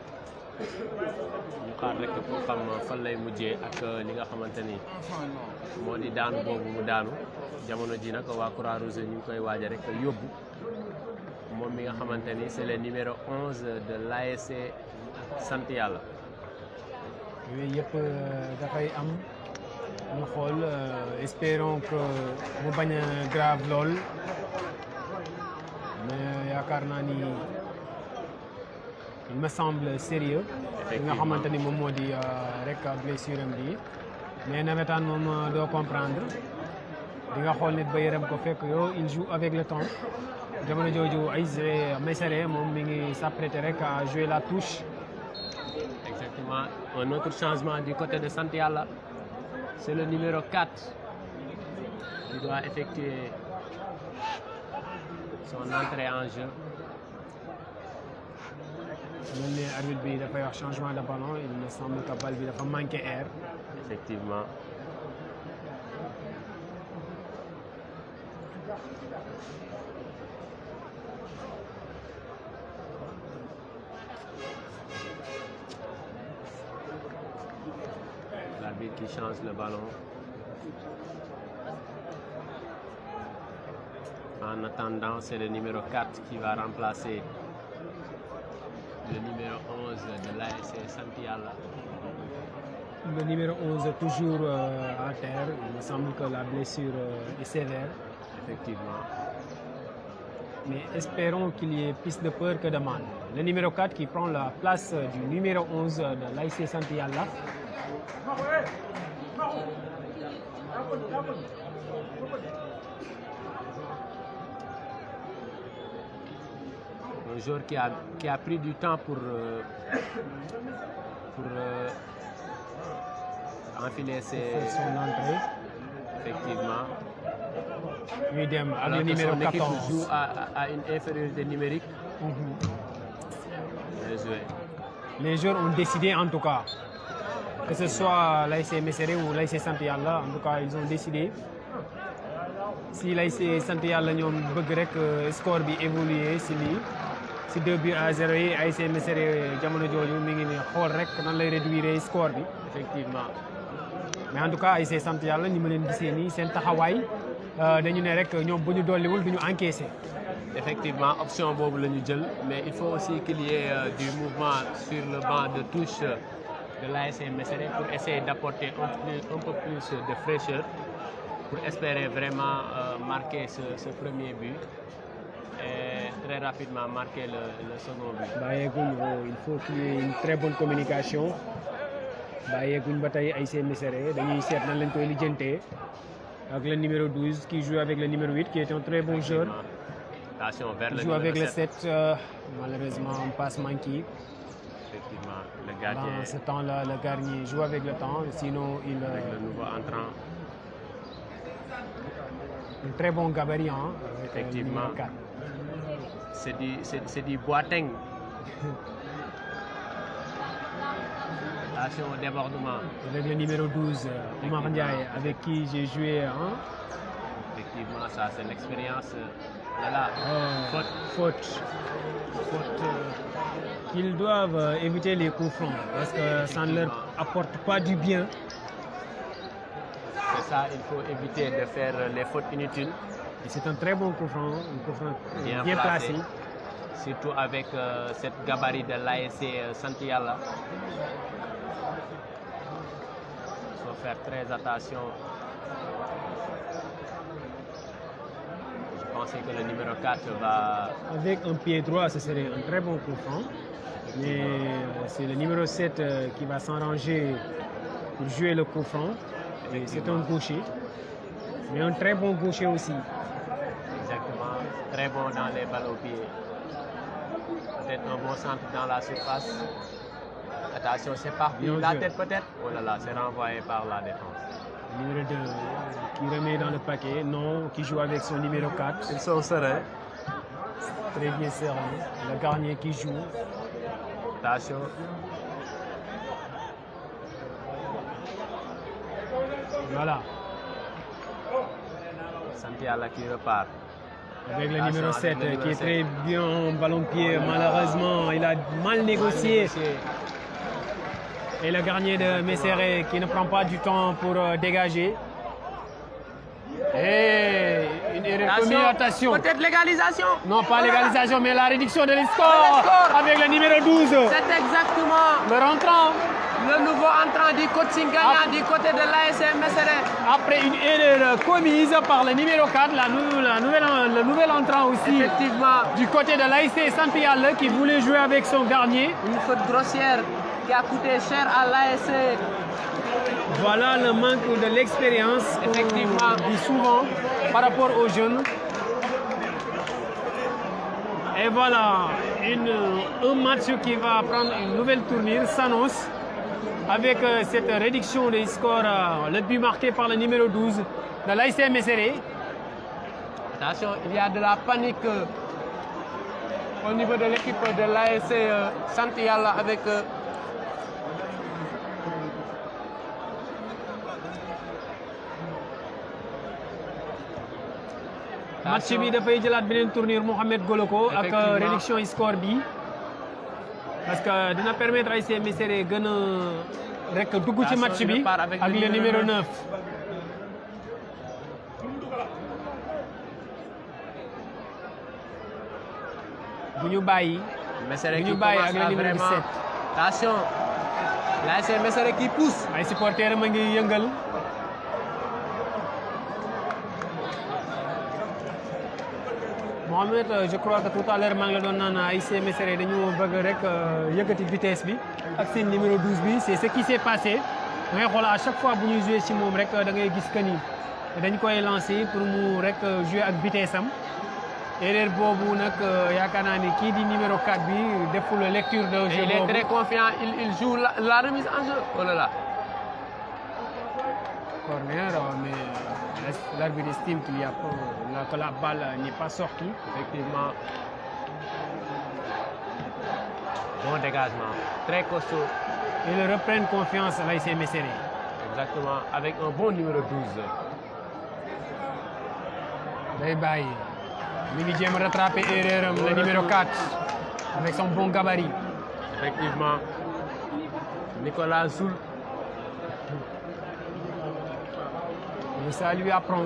ñu xaar rek pour xam fan lay mujjee ak li nga xamante ni moo di daanu boobu mu daanu jamono ji nag waa Croix-Rouge ñu ngi koy waaj rek yóbbu moom mi nga xamante ni c'est le numéro 11 de l'ASC Sant Yàlla. yooyu yëpp dafay am ñu xool espérons que mu bañ a grave lool mais yaakaar naa ni il me semble sérieux li nga xamante ni moom moo di rek blessure am bi mais nawetaan moom doo comprendre di nga xool nit ba yërëm ko fekk yow il joue avec le temps jamono jooju ASC Mesere moom mi ngi s'apprêter rek à jouer la touche. Exactement. Un autre changement du côté de Sant Yàlla, c'est le numéro 4 qui doit effectuer son entrée en jeu. mel ne arbitre bi dafay wax changement de ballon il me semble que balle bi dafa manqué air. Effectivement. L'arbitre qui change le ballon. En attendant, c'est le numéro 4 qui va remplacer le numéro 11 de l'ASC Sant Yàlla. Le numéro 11 toujours à terre. Il me semble que la blessure est sévère. Effectivement. Mais espérons qu'il y ait plus de peur que de mal. Le numéro 4 qui prend la place du numéro 11 de l'ASC Sant Yàlla. Un joueur qui a pris du temps pour enfiler son entrée. Effectivement. ñuy dem ak le Alors que numéro son équipe 14. joue à une infériorité numérique. Bien joué. Les joueurs ont décidé en tout cas, que ce soit l'ASC Mesere ou l'ASC Sant Yàlla, en tout cas ils ont décidé. Si l'ASC Sant Yàlla ñoom bëgg rek score bi évoluer si lii si 2-0 yi ASC Mesere jamono jooju mi ngi ni xool rek nan lay réduire score bi. Effectivement. Mais en tout cas ASC Sant Yàlla ni ma leen gisee nii seen taxawaay dañu ne rek ñoom bu ñu dolliwul du ñu encaisser. Effectivement, option boobu la ñu jël, mais il faut aussi qu'il y ait du mouvement sur le banc de touche de l'ASC Mesere pour essayer d'apporter un peu plus de fraîcheur pour espérer vraiment marquer ce premier but et très rapidement marquer le second but. bàyyeeguñ il faut qu'il y ait une très bonne communication bàyyeeguñ ba tey ASC Mesere dañuy seet nan lañ koy lijjantee ak le numéro 12 qui joue avec le numéro 8 qui est un très bon joueur. Attention vers le joue numéro avec 7. le 7 malheureusement on passe manqué. Effectivement, le gardien Dans ce temps-là le gardien joue avec le temps sinon il avec le nouveau entrant. un très bon gabarit hein, Effectivement. le numéro 4. C'est du Boateng. Attention au débordement. Avec le numéro 12 Oumar Ndiaye avec qui j'ai joué hein. Effectivement, ça c'est l'expérience. Voilà. Faute qu'ils doivent éviter les coups francs parce que ça ne leur apporte pas du bien. ça, il faut éviter de faire les fautes inutiles. Et c'est un très bon coup franc, un coup franc Bien bien placé. placé. Surtout avec cette gabarit de l'ASC Santiala. Il faut faire très attention. Je pensais que le numéro 4 va... Avec un pied droit, ce serait un très bon coup franc. Mais c'est le numéro 7 qui va s'arranger pour jouer le coup franc. Et c'est un gaucher. Mais un très bon gaucher aussi. Exactement. Très bon dans les balles au pied. Peut-être un bon centre dans la surface. Attention, c'est parti. Bien La joué. tête peut-être. Oh là là, c'est renvoyé par la défense. Le numéro 2 qui remet dans le paquet. Non, qui joue avec son numéro 4. Ils sont sereins. Très bien serré. Le Garnier qui joue. Attention. Voilà. Santiala qui repart. Avec le Attention, numéro avec 7 le numéro qui est 7. très bien en ballon-pied. Malheureusement, il a mal négocié. Et le Garnier de Messeré qui ne prend pas du temps pour dégager. Et une erreur commise. Attention. Peut-être légalisation. Non, pas légalisation, mais la réduction de l'escore avec le numéro 12. C'est exactement Le rentrant, le nouveau entrant du coaching gagnant du côté de l'ASC Messeré. après une erreur commise par le numéro 4, le nouvel entrant aussi Effectivement, du côté de l'ASC Santial qui voulait jouer avec son Garnier. une faute grossière qui a coûté cher à l'ASC. Voilà le manque de l'expérience, Effectivement. dit souvent par rapport aux jeunes. Et voilà, un match qui va prendre une nouvelle tournure s'annonce avec cette réduction des scores, le but marqué par le numéro 12 de l'ASC Messeré. Attention, il y a de la panique au niveau de l'équipe de l'ASC Santiala avec match bi dafay jëlaat beneen tournure Mohamed Goloko ak Effectivement. réduction score bi parce que dina permettre ASC Messeré gën a rek dugg ci match il bi repart avec ak le le numéro numéro 9. bu ñu bàyyi Messeré bu qui ñu bàyyi ak commence le à numéro vraiment... 17. Attention, l'ASC Messeré qui pousse. ay supporters ma ngi yëngal. Mohamed, je crois que tout à l'heure maa ngi la doon naan ASC Messeré dañu bëgg rek yëkkati vitesse bi ak seen numéro 12 bi c'est ce qui s'est passé. da ngay xool à chaque fois bu ñuy jouer ci moom rek da ngay gis que ni dañ koy lancer pour mu rek jouer ak vitesse am. erreur boobu nag yaakaar naa ni kii di numéro 4 bi deful lecture de jeu Il est boobu. très confiant, il joue la remise en jeu. Oh là là. Corner, mais l'arbitre estime qu'il y a pas, que la balle n'est pas sortie. Effectivement. Bon dégagement. Très costaud. Ils reprennent confiance à l'ASC Messeré. Exactement. Avec un bon numéro 12. Day bàyyi mi ngi jéem a rattraper erreur am le numéro 4 avec son bon gabarit. Effectivement. Nicolas Zoul. Et ça lui apprend.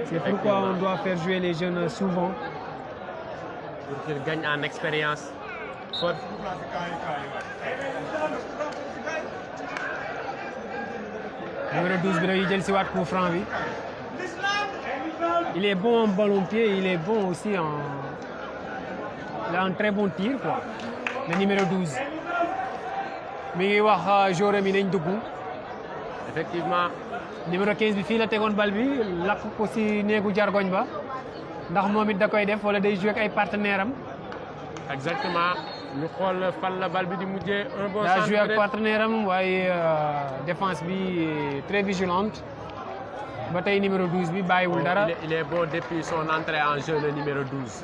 C'est pourquoi on doit faire jouer les jeunes souvent. Pour qu'il gagne en expérience. Faute. Numéro 12 bi dañuy jël si waat coup franc bi. Il est bon en ballon-pied, il est bon aussi en... Il a un très bon tir, quoi. Le numéro 12. mi ngi wax joueur mi nañ dugg. Effectivement. Numéro 15 bi fii la tegoon bal bi lakk ko si néegu jargoñ ba ndax moom it da koy def wala day jouer ak ay partenaire am. Exactement. ñu xool fan la bal bi di mujjee un bon daa centre jouer ak peut-être. partenaire am waaye défense bi très vigilante ba tey numéro 12 bi bàyyiwul dara. Il est bon depuis son entrée en jeu, le numéro 12.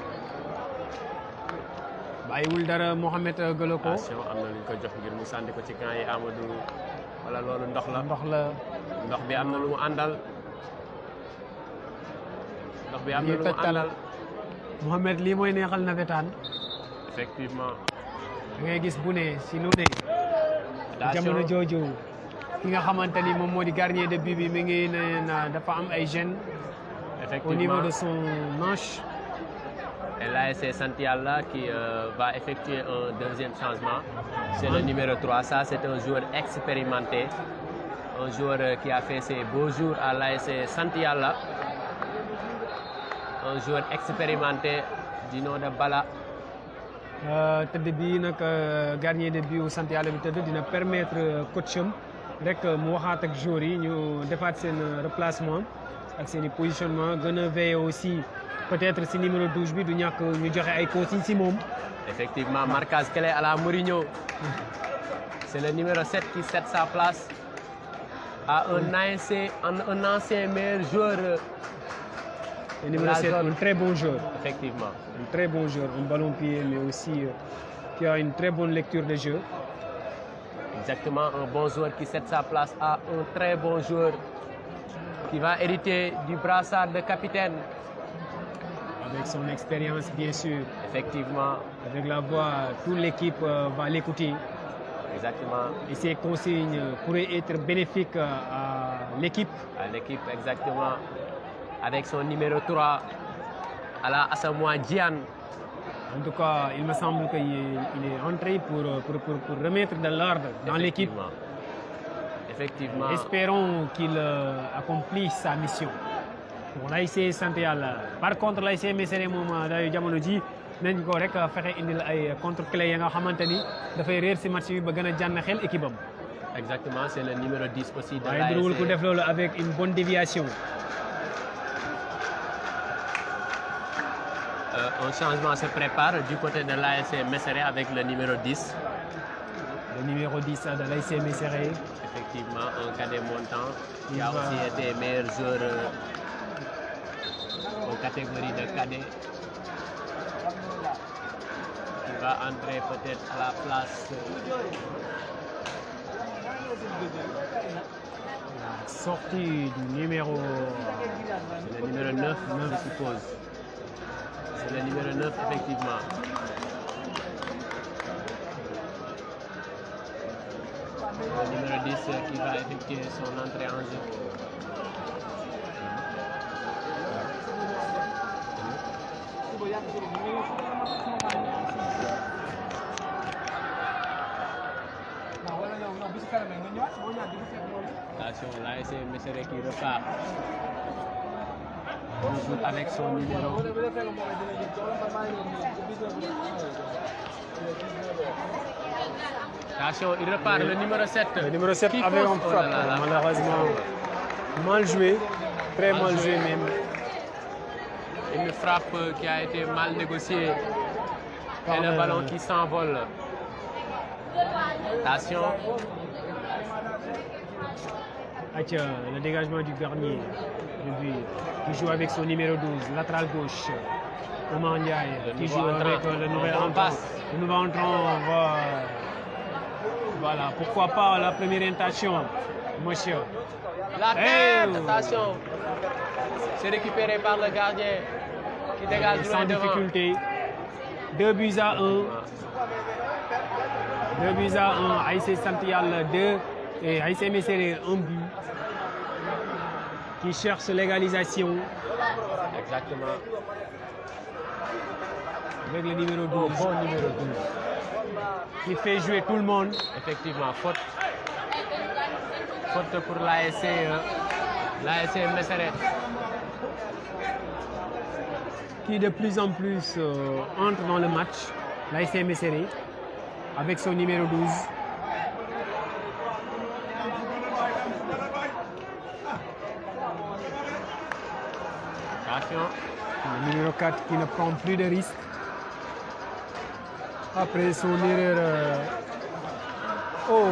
bàyyiwul dara Mohamed Goloko. Attention, am na lu ñu ko jox ngir mu sànni ko ci camp yi Amadou. Wala loolu ndox la. ndox la Ndox bi am na lu mu àndal. Ndox bi am na lu mu tegtal. àndal. Mohamed lii mooy neexal nawetaan. Effectivement. da ngay gis bu ne si lu ne. Attention. jamono jooju ku ki nga xamante ni moom moo di gardien de but bi mi ngi ne dafa am ay gêne au niveau de son hanche. Et l'ASC Sant Yalla qui va effectuer un deuxième changement. C'est le numéro 3. Ça, c'est un joueur expérimenté. Un joueur qui a fait ses beaux jours à l'ASC Sant Yalla. Un joueur expérimenté du nom de Bala. tëdd bi nag gardien de but Sant Yalla bi tëdd dina permettre coach am rek mu waxaat ak joueurs yi ñu defaat seen replacement ak seen i positionnement gën a veiller aussi peut-être si numéro 12 bi du ñàkk ñu joxe ay consignes si moom. Effectivement, marquage clé à la Mourinho. C'est le numéro 7 qui cède sa place à un ancien meilleur joueur. Le numéro 7, un très bon joueur. Effectivement. Un très bon joueur, un ballon-pied, mais aussi qui a une très bonne lecture de jeu. Exactement, un bon joueur qui cède sa place à un très bon joueur qui va hériter du brassard de capitaine. Avec son expérience, bien sûr. Effectivement. Avec la voix, toute l'équipe va l'écouter. Exactement. Et ces consignes pourraient être bénéfiques à l'équipe. À l'équipe, exactement. Avec son numéro 3, Ala Asamoah Gyan. En tout cas, il me semble qu'il est rentré pour remettre de l'ordre dans l'équipe. Effectivement. Espérons qu'il accomplisse sa mission. Pour l'ASC Sant Yalla. Par contre, l'ASC Mesere moom day jamono ji nañ ko rek fexe indil ay contre-clé ya nga xamante ni dafay réer si match bi ba gën a jànn xel équipe am. Exactement, c'est le numéro 10 aussi de waaye l'ASC. duruwul ku def loolu avec une bonne déviation. Un changement se prépare du côté de l'ASC Mesere avec le numéro 10. Le numéro 10 de l'ASC Mesere. Effectivement, un cadet montant qui a aussi été meilleur joueur en catégorie de cadet. Qui va entrer peut-être à la place. La sortie du numéro. C'est le numéro 9, je suppose. C'est le numéro 9, effectivement. Le numéro 10 qui va effectuer son entrée en jeu. Attention, l'ASC Mesere qui repart. On joue avec son numéro. Attention, il repart le numéro 7. Le numéro 7 qui avait pose- un frappe, oh là là là. malheureusement. Mal joué, très mal joué même. Une frappe qui a été mal négociée. Par Et le le- ballon qui s'envole. Attention. Avec le dégagement du gardien de but, qui joue avec son numéro 12, latéral gauche. Oumar Ndiaye, Le qui nouveau joue entrant. avec le nouvel On entrant. passe. Le nouvel entrant va. Voilà, pourquoi pas la première intention, monsieur. La tête, Eh, attention. C'est récupéré par le gardien qui dégage Sans loin devant. difficulté. 2 buts à 1. 2 buts à 1. ASC Sant Yalla 2 et ASC Mesere 1 but. Qui cherche l'égalisation Exactement. avec le numéro 12. Bon numéro 12. Qui fait jouer tout le monde. Effectivement, faute. Faute pour l'ASC Mesere. Qui de plus en plus entre dans le match. L'ASC Mesere avec son numéro 12. Attention. Le numéro 4 qui ne prend plus de risques. Après son erreur. Oh!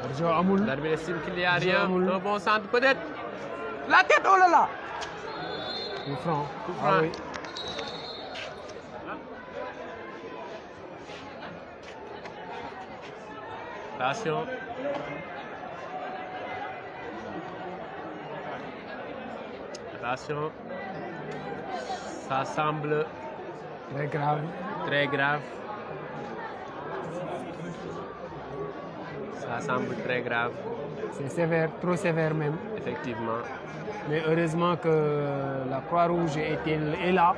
Hors-jeu amul. L'arbitre estime qu'il y a Jeu rien. amul. Un bon centre peut-être. La tête, oh là là. Coup franc. Coup Ah franc. oui. Attention. Attention, ça semble Très grave. très grave. Ça semble très grave, C'est sévère, trop sévère même. effectivement. Mais heureusement que la Croix-Rouge est là.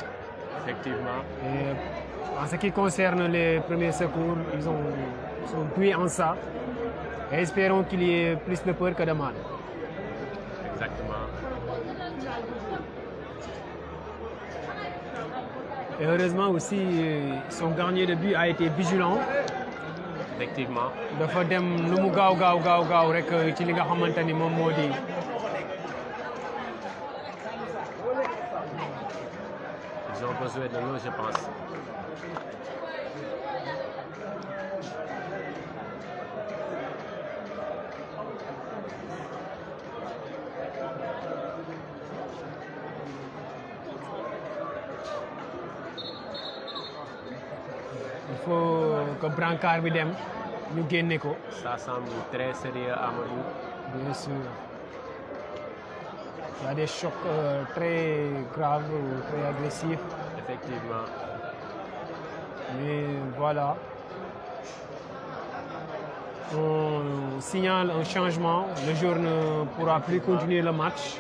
Effectivement. Et en ce qui concerne les premiers secours, ils sont doués en ça. Et espérons qu'il y ait plus de peur que de mal. Exactement. Et heureusement aussi, son gardien de but a été vigilant. Effectivement. dafa dem lu mu gaaw rek ci li nga xamante ni moom moo di Ils ont besoin de nous, je pense. il faut que brancard bi dem ñu génne ko. Ça semble très sérieux, Amadou. Bien sûr. Il y a des chocs très graves, très agressifs. Effectivement. Mais voilà. On signale un changement. Le joueur ne pourra plus continuer le match.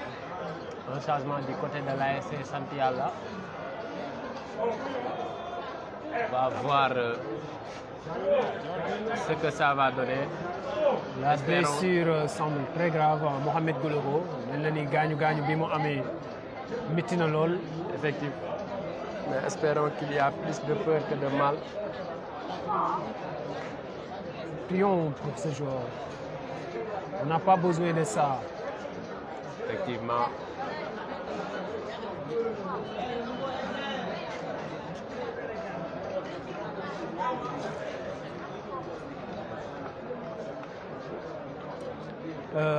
Un changement du côté de l'ASC Santiala. On va voir ce que ça va donner. La Espérons. blessure semble très grave. Mohamed Goulogo, mel na ni gaañu bi mu amee métti na lool. Effectivement. Mais espérons qu'il y a plus de peur que de mal. Prions pour ce joueur. On n'a pas besoin de ça. Effectivement.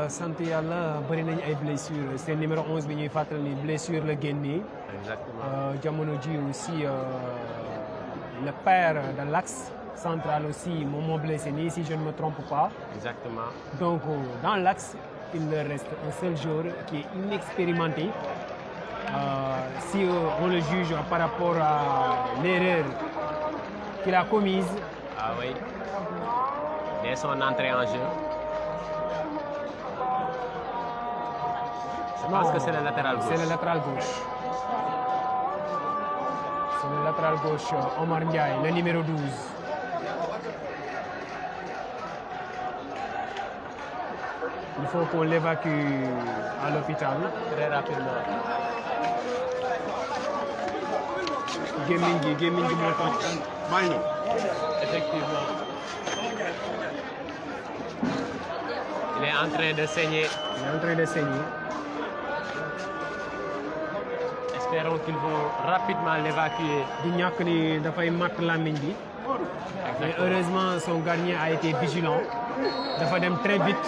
sant yàlla bëri nañ ay blessures c'est numéro 11 bi ñuy fàttali ni blessure la génnee. Exactement. Jamono ji aussi le père de l'axe central aussi moom moo blessé nii si je ne me trompe pas. Exactement. Donc dans l'axe il leur reste un seul joueur qui est inexpérimenté. Si on le juge par rapport à l'erreur qu'il a commise. Ah oui. Dès son entrée en jeu. Je pense que c'est le latéral gauche. C'est le latéral gauche. C'est le latéral gauche Omar Ndiaye, le numéro 12. Il faut qu'on l'évacue à l'hôpital. Très rapidement. gémmiñ gi moo tax. Effectivement. Il est en train de saigner. Il est en train de saigner. Espérons qu'ils vont rapidement l'évacuer. di ñàkk ni dafay matt làmmiñ bi. Mais heureusement son gardien a été vigilant. dafa dem très vite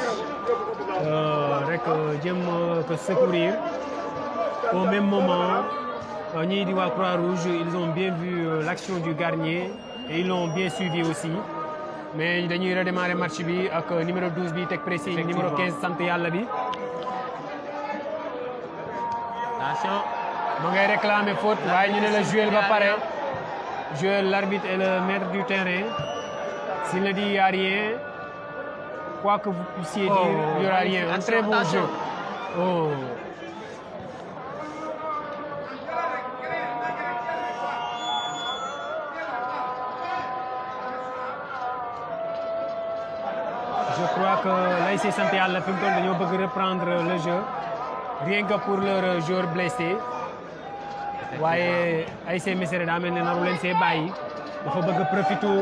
rek jëm ko secourir. Au même moment ñii di waa Croix-Rouge ils ont bien vu l'action du gardien et ils l'ont bien suivi aussi. Mais dañuy redémarrer match bi ak numéro 12 bi teg pressing numéro 15 sant yàlla bi. Attention. mu ngay réclamer faute waaye ñu ne la jouer ba pare. Jouer l'arbitre et le maître du terrain. S'il ne dit il y a rien, quoi que vous puissiez dire, il n'y aura rien. Un très bon jeu. Oh. Je crois que l'ASC sant yàlla fi mu toll dañoo bëgg reprendre le jeu rien que pour leur joueur blessé. waaye ASC Mesere daa mel ne naru leen see bàyyi dafa bëgg profité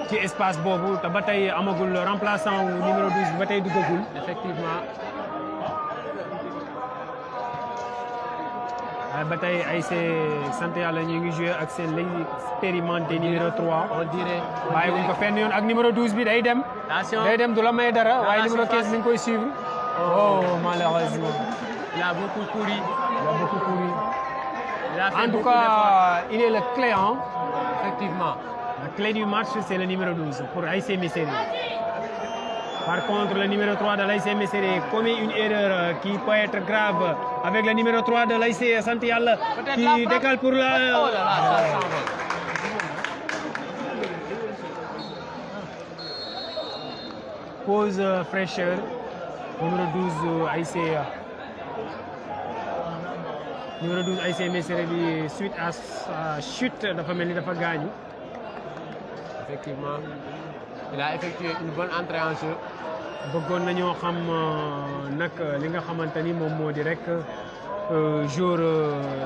ci espace boobu te ba tey amagul remplaçant wu numéro 12 ba tey duggagul. Effectivement. waaye ba tey ASC sant yàlla ñu ngi joué ak seen l'expérimenté numéro 3. On dirait. bàyyi wuñ ko fenn yoon ak numéro 12 bi day dem. Attention. day dem du la may dara waaye numéro 15 surface. mi ngi koy suivre. Oh malheureusement. Il a beaucoup couru. Il a beaucoup couru. Il a fait En tout beaucoup d'efforts. cas, il est le clé, hein. Effectivement. La clé du match, c'est le numéro 12 pour ASC Mesere. Par contre, le numéro 3 de l'ASC Mesere commet une erreur qui peut être grave avec le numéro 3 de l'ASC Santial qui décale pour la... Oh là là, ça s'envole. Pause fraîcheur. Numéro 12 ASC. Numéro 12 ASC Mesere bi suite à sa chute dafa mel ni dafa gaañu. Effectivement, il a effectué une bonne entrée en jeu. bëggoon nañoo xam nag li nga xamante ni moom moo di rek joueur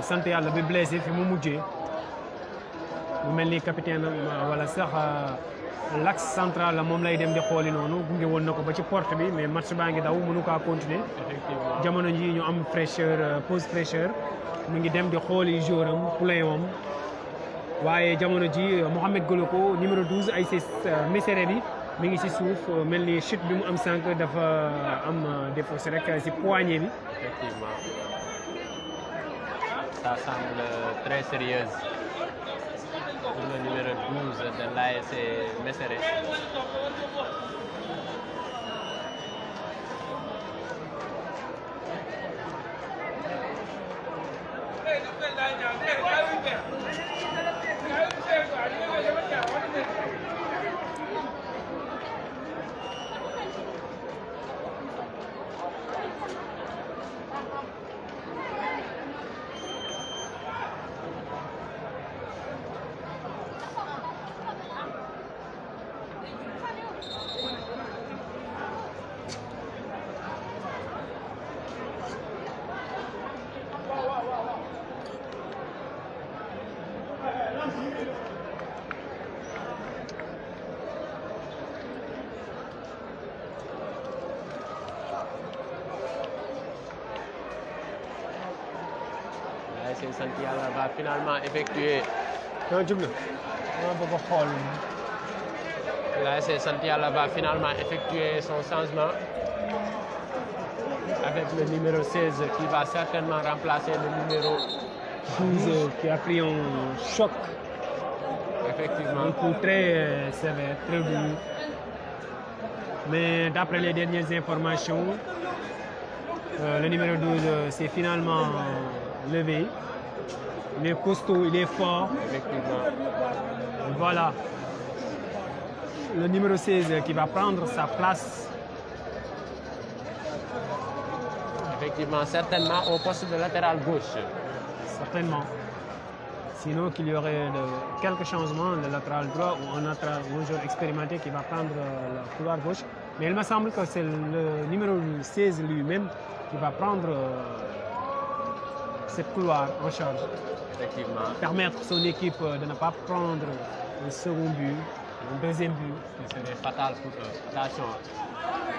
sant yàlla bi blessé fi mu mujjee mu mel ni capitaine wala sax l'axe central la moom lay dem di xooli noonu gunge woon na ko ba ci porte bi mais match baa ngi daw mënu kaa continuer. Effectivement. jamono ji ñu am fraîcheur pause fraîcheur mu ngi dem di xooli joueur am poulain am waaye jamono ji Mohamed Goloko numéro 12 ASC Mesere bi mi ngi ci suuf mel ni chute bi mu am sànq dafa am défaussé rek ci poignet bi. Effectivement. Ça semble très sérieuse pour le numéro 12 de l'ASC Mesere. L'ASC Santiala va finalement effectuer. L'ASC Santiala va finalement effectuer son changement avec le numéro 16 qui va certainement remplacer le numéro 12 qui a pris un choc, effectivement. un coup très sévère, très dur. Mais d'après les dernières informations, le numéro 12 s'est finalement levé. Il est costaud, il est fort. Effectivement. Voilà. Le numéro 16 qui va prendre sa place. Effectivement, certainement au poste de latéral gauche. Certainement. Sinon qu'il y aurait quelques changements, le latéral droit ou un joueur expérimenté qui va prendre le couloir gauche. Mais il me semble que c'est le numéro 16 lui-même qui va prendre cette couloir en charge. Effectivement. Permettre à son équipe de ne pas prendre un second but, un deuxième but. Ce serait fatal pour eux. Attention,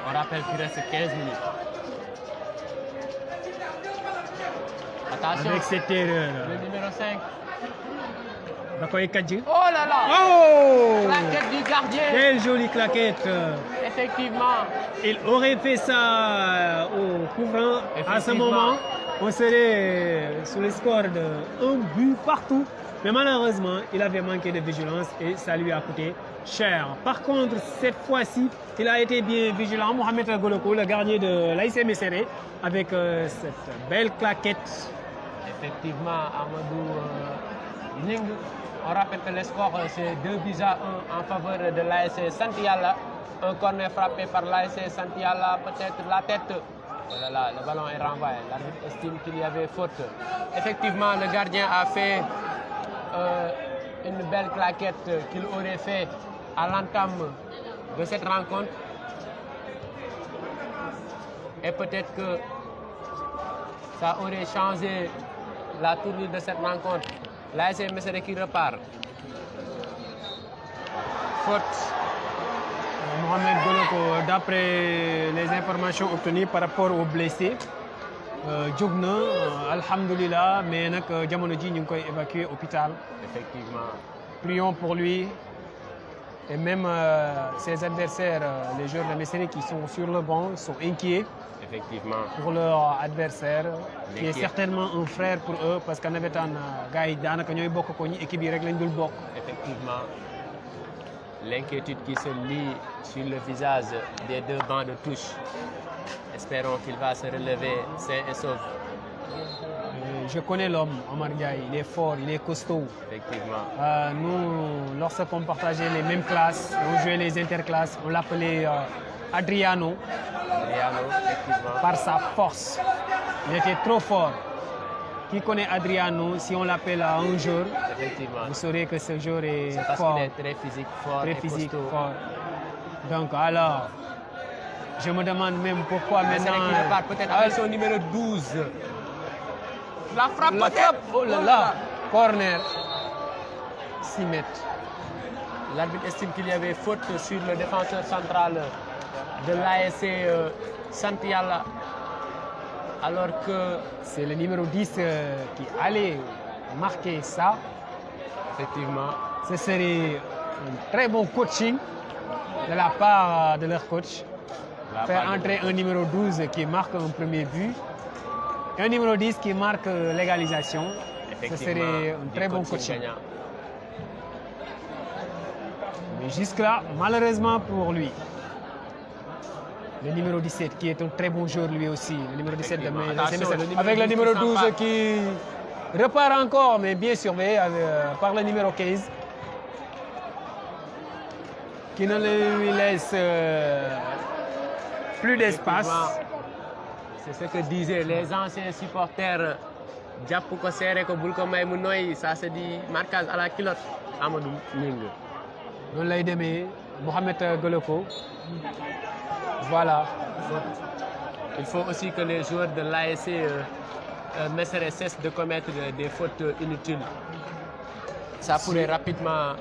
on rappelle qu'il reste 15 minutes. Attention, Avec cette erreur. le numéro 5. Dakoy Kadji. Oh là là! Oh! Claquette du gardien! Quelle jolie claquette! Effectivement. Il aurait fait ça au coup franc. À ce Effectivement. moment, on serait sous le score de un but partout. Mais malheureusement, il avait manqué de vigilance et ça lui a coûté cher. Par contre, cette fois-ci, il a été bien vigilant. Mohamed Goloko, le gardien de l'ASC Mesere, avec cette belle claquette. Effectivement, Amadou Ning. On rappelle que le score c'est 2-1 en faveur de l'ASC Santiala. Un corner frappé par l'ASC Santiala, peut-être la tête. Oh là là, le ballon est renvoyé. L'arbitre estime qu'il y avait faute. Effectivement, le gardien a fait une belle claquette qu'il aurait fait à l'entame de cette rencontre. Et peut-être que ça aurait changé la tournure de cette rencontre. L'ASC Mesere qui repart. Faute. Mohamed Goloko, d'après les informations obtenues par rapport aux blessés, jóg na alhamdulillah mais nag jamono ji ñu ngi koy évacuer hôpital. Effectivement. Prions pour lui et même ses adversaires, les joueurs de Mesere qui sont sur le banc, sont inquiets Effectivement. pour leur adversaire qui est L'inquiet. certainement un frère pour eux parce que nawetaan gars yi daanaka ñooy bokk ko ñi équipe yi rek lañ dul bokk. Effectivement. L'inquiétude qui se lit sur le visage des deux bancs de touche. Espérons qu'il va se relever sain et sauf. Je connais l'homme, Omar Ndiaye, il est fort, il est costaud. Effectivement. Nous, lorsqu'on partageait les mêmes classes, on jouait les interclasses, on l'appelait Adriano Adriano, effectivement. par sa force. Il était trop fort. Qui connaît Adriano, si on l'appelle à un jour, Effectivement. vous saurez que ce jour est C'est parce fort, qu'il est très physique, fort très et physique, costaud. fort. Donc alors, je me demande même pourquoi C'est maintenant... vrai qu'il repart peut-être avec son numéro 12. La frappe La peut-être. frappe, oh là là, corner, 6 mètres. L'arbitre estime qu'il y avait faute sur le défenseur central de l'ASC Santiala. Alors que, C'est le numéro 10 qui allait marquer ça. effectivement, Ce serait un très bon coaching de la part de leur coach. Faire entrer un numéro 12 qui marque un premier but et un numéro 10 qui marque l'égalisation. Ce serait un très bon coaching. gagnant. Mais jusque-là, malheureusement pour lui, le numéro 17 qui est un très bon joueur lui aussi. Le numéro 17 de Effectivement. Mai- Attention, le numéro avec le 12 numéro qui 12 s'empare. qui repart encore, mais bien surveillé par le numéro 15. Qui ne lui laisse plus d'espace. C'est ce que disaient les anciens supporters. Jàpp ko serré ko bul ko may mu noy, ça se dit marquage à la culotte. Amadou Ning. noonu lay demee Mohamed Goloko. Voilà. Il faut aussi que les joueurs de l'ASC Mesere cessent de commettre des fautes inutiles. Ça pourrait rapidement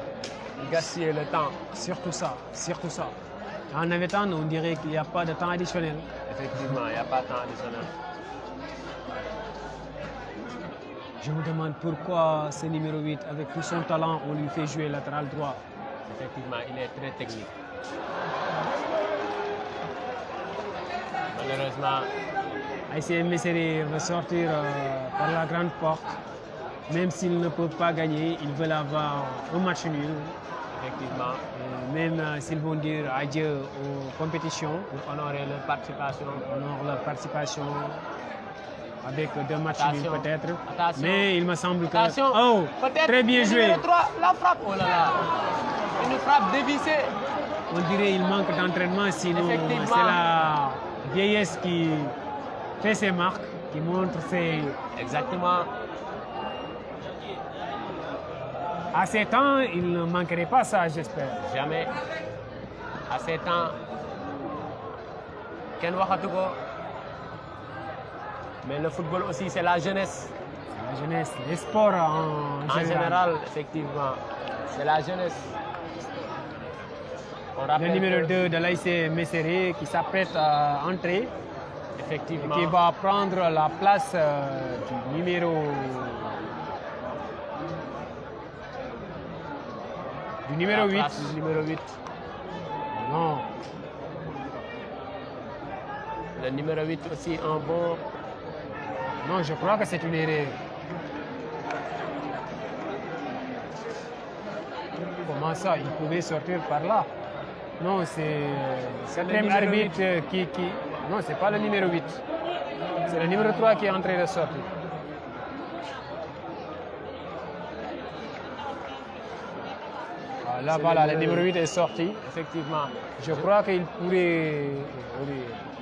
gaspiller le temps. Surtout ça, surtout ça. En navétane, on dirait qu'il n'y a pas de temps additionnel. Effectivement, il n'y a pas de temps additionnel. Je me demande pourquoi ce numéro 8, avec tout son talent, on lui fait jouer latéral droit. Effectivement, il est très technique. Malheureusement, ASC Mesere veut sortir par la grande porte. Même s'ils ne peuvent pas gagner, ils veulent avoir un match nul. effectivement, Même s'ils vont dire adieu aux compétitions, pour honorer leur participation. honore leur participation avec 2 matchs nuls Attention, peut-être. attention. Mais il me semble que... Attention, Oh, peut-être très bien le joué. numéro 3, la frappe. Oh là là, une frappe dévissée. On dirait qu'il manque d'entraînement, sinon Effectivement. c'est la vieillesse qui fait ses marques, qui montre ses... Exactement. À 7 ans, il ne manquerait pas ça, j'espère. Jamais. À 7 ans, kenn waxatu ko. Mais le football aussi, c'est la jeunesse. La jeunesse, les sports En général, effectivement, c'est la jeunesse. On Le rappelle numéro que, 2 de l'ASC Mesere qui s'apprête à entrer, effectivement, qui va prendre la place du numéro 8. la place du numéro 8. Non, Le numéro 8 aussi, un bon. non, je crois que c'est une erreur. Comment ça, il pouvait sortir par là? Non, c'est le quatrième numéro arbitre qui... Non, c'est pas le numéro 8. C'est le numéro 3 qui est en train de sortir. Là, C'est voilà, le le numéro 8 est sorti. Effectivement. Je crois qu'il pourrait...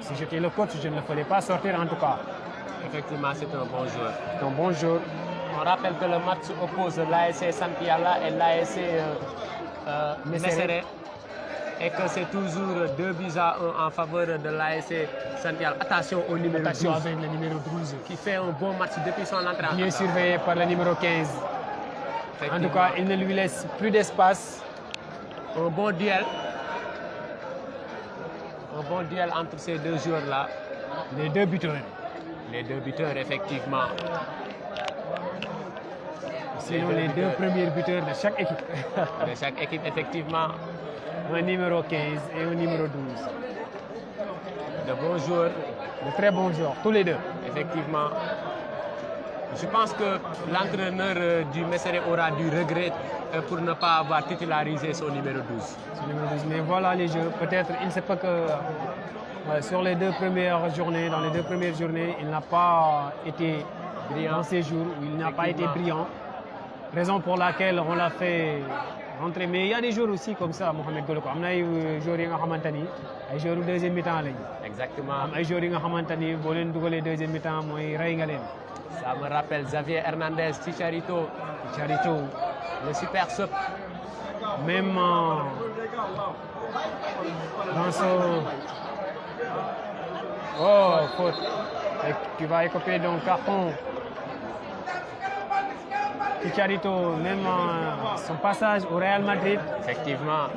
Si j'étais le coach, je ne le ferais pas sortir en tout cas. Effectivement, c'est un bon joueur. C'est un bon joueur. On rappelle que le match oppose l'ASC Santiala et l'ASC Mesere. Et que c'est toujours 2-1 en faveur de l'ASC Santiala. Attention au numéro Attention 12 avec le numéro 12. qui fait un bon match depuis son entrée en Bien jeu. surveillé par le numéro 15. En tout cas, il ne lui laisse plus d'espace. Un bon duel. Un bon duel entre ces deux joueurs-là. Les deux buteurs. Les deux buteurs, effectivement. Sinon, les deux premiers buteurs de chaque équipe. De chaque équipe, effectivement. Un numéro 15 et un numéro 12. De bons joueurs, De très bons joueurs, tous les deux. effectivement. Je pense que l'entraîneur du Messeré aura du regret pour ne pas avoir titularisé son numéro 12. Mais voilà les jeux. Peut-être, il ne sait pas que sur les 2 premières journées, dans les 2 premières journées, il n'a pas été brillant dans ces jours où il n'a pas été brillant. Raison pour laquelle on l'a fait rentrer. Mais il y a des joueurs aussi comme ça, Mohamed Goloko. Il y a des joueurs qui ont joueurs de deuxième mi-temps. Exactement. Il y a des joueurs qui ont joué deuxième mi-temps. Ça me rappelle Xavier Hernandez, Chicharito, le super sub. Même dans ce... Oh, faute. Et tu vas écoper d'un carton. Chicharito, même son passage au Real Madrid, Effectivement.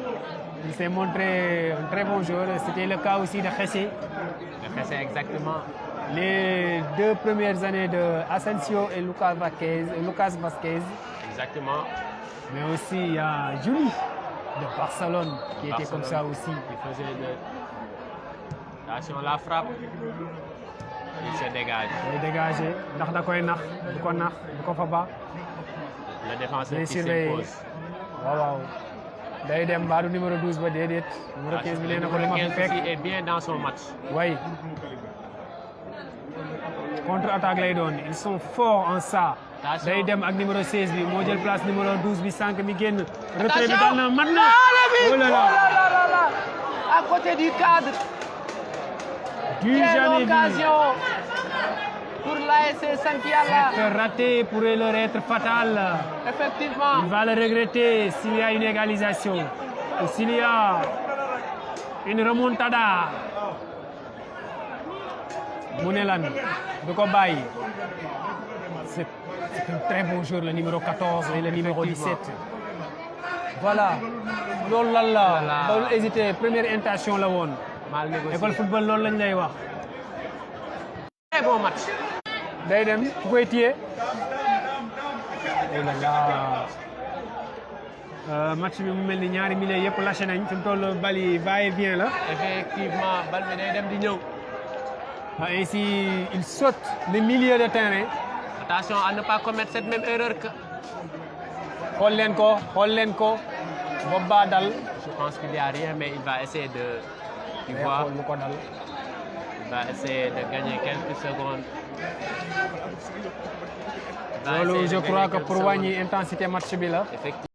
il s'est montré un très bon joueur. C'était le cas aussi de Jesse. C'est exactement. Les 2 premières années de Asensio et Lucas Vázquez. Exactement. Mais aussi il y a Juli de Barcelone qui était comme ça aussi. Il faisait attention, la frappe. Il se dégage. Il est dégagé. Ndax da koy nax du ko nax du ko fa ba. Le défenseur qui s'impose. Waaw. Day dem ba du numéro 12 ba déedéet. Numéro 15 bi nee na ko Le dama fi 15 fekk. aussi est bien dans son match. Oui. Contre-attaque lay doon. Ils sont forts en ça. Attention. Day dem ak numéro 16 bi moo jël place numéro 12 bi sànq mi génn. Retrait bi Attention. dal na mat na. Oh là là. À côté du cadre. Du jamais vu. Occasion pour l'ASC Santiago. Cette raté pourrait leur être fatal. Effectivement. Il va le regretter s'il y a une égalisation ou s'il y a une remontada. Mounelan, de ko bàyyi. C'est un très bon joueur, le numéro 14 et le numéro 17. Voilà. loolu lan la. loolu hésité première intention la woon. Mal négocié. École football loolu lañ lay wax. Très bon match. Day dem ku koy téye. Oh là là. Match bi mu mel ni ñaari milieu yëpp lâché nañ fi mu toll bali va-et-vient la. Effectivement bal bi day dem di ñëw. Ainsi il saute le milieu de terrain. Attention à ne pas commettre cette même erreur que. xool leen ko bopp baa dal. Je pense qu'il n'y a rien mais il va essayer de. Tu vois, lu ko dal. il va essayer de gagner quelques secondes. loolu je crois que pour wàññi intensité match bi la. Effectivement.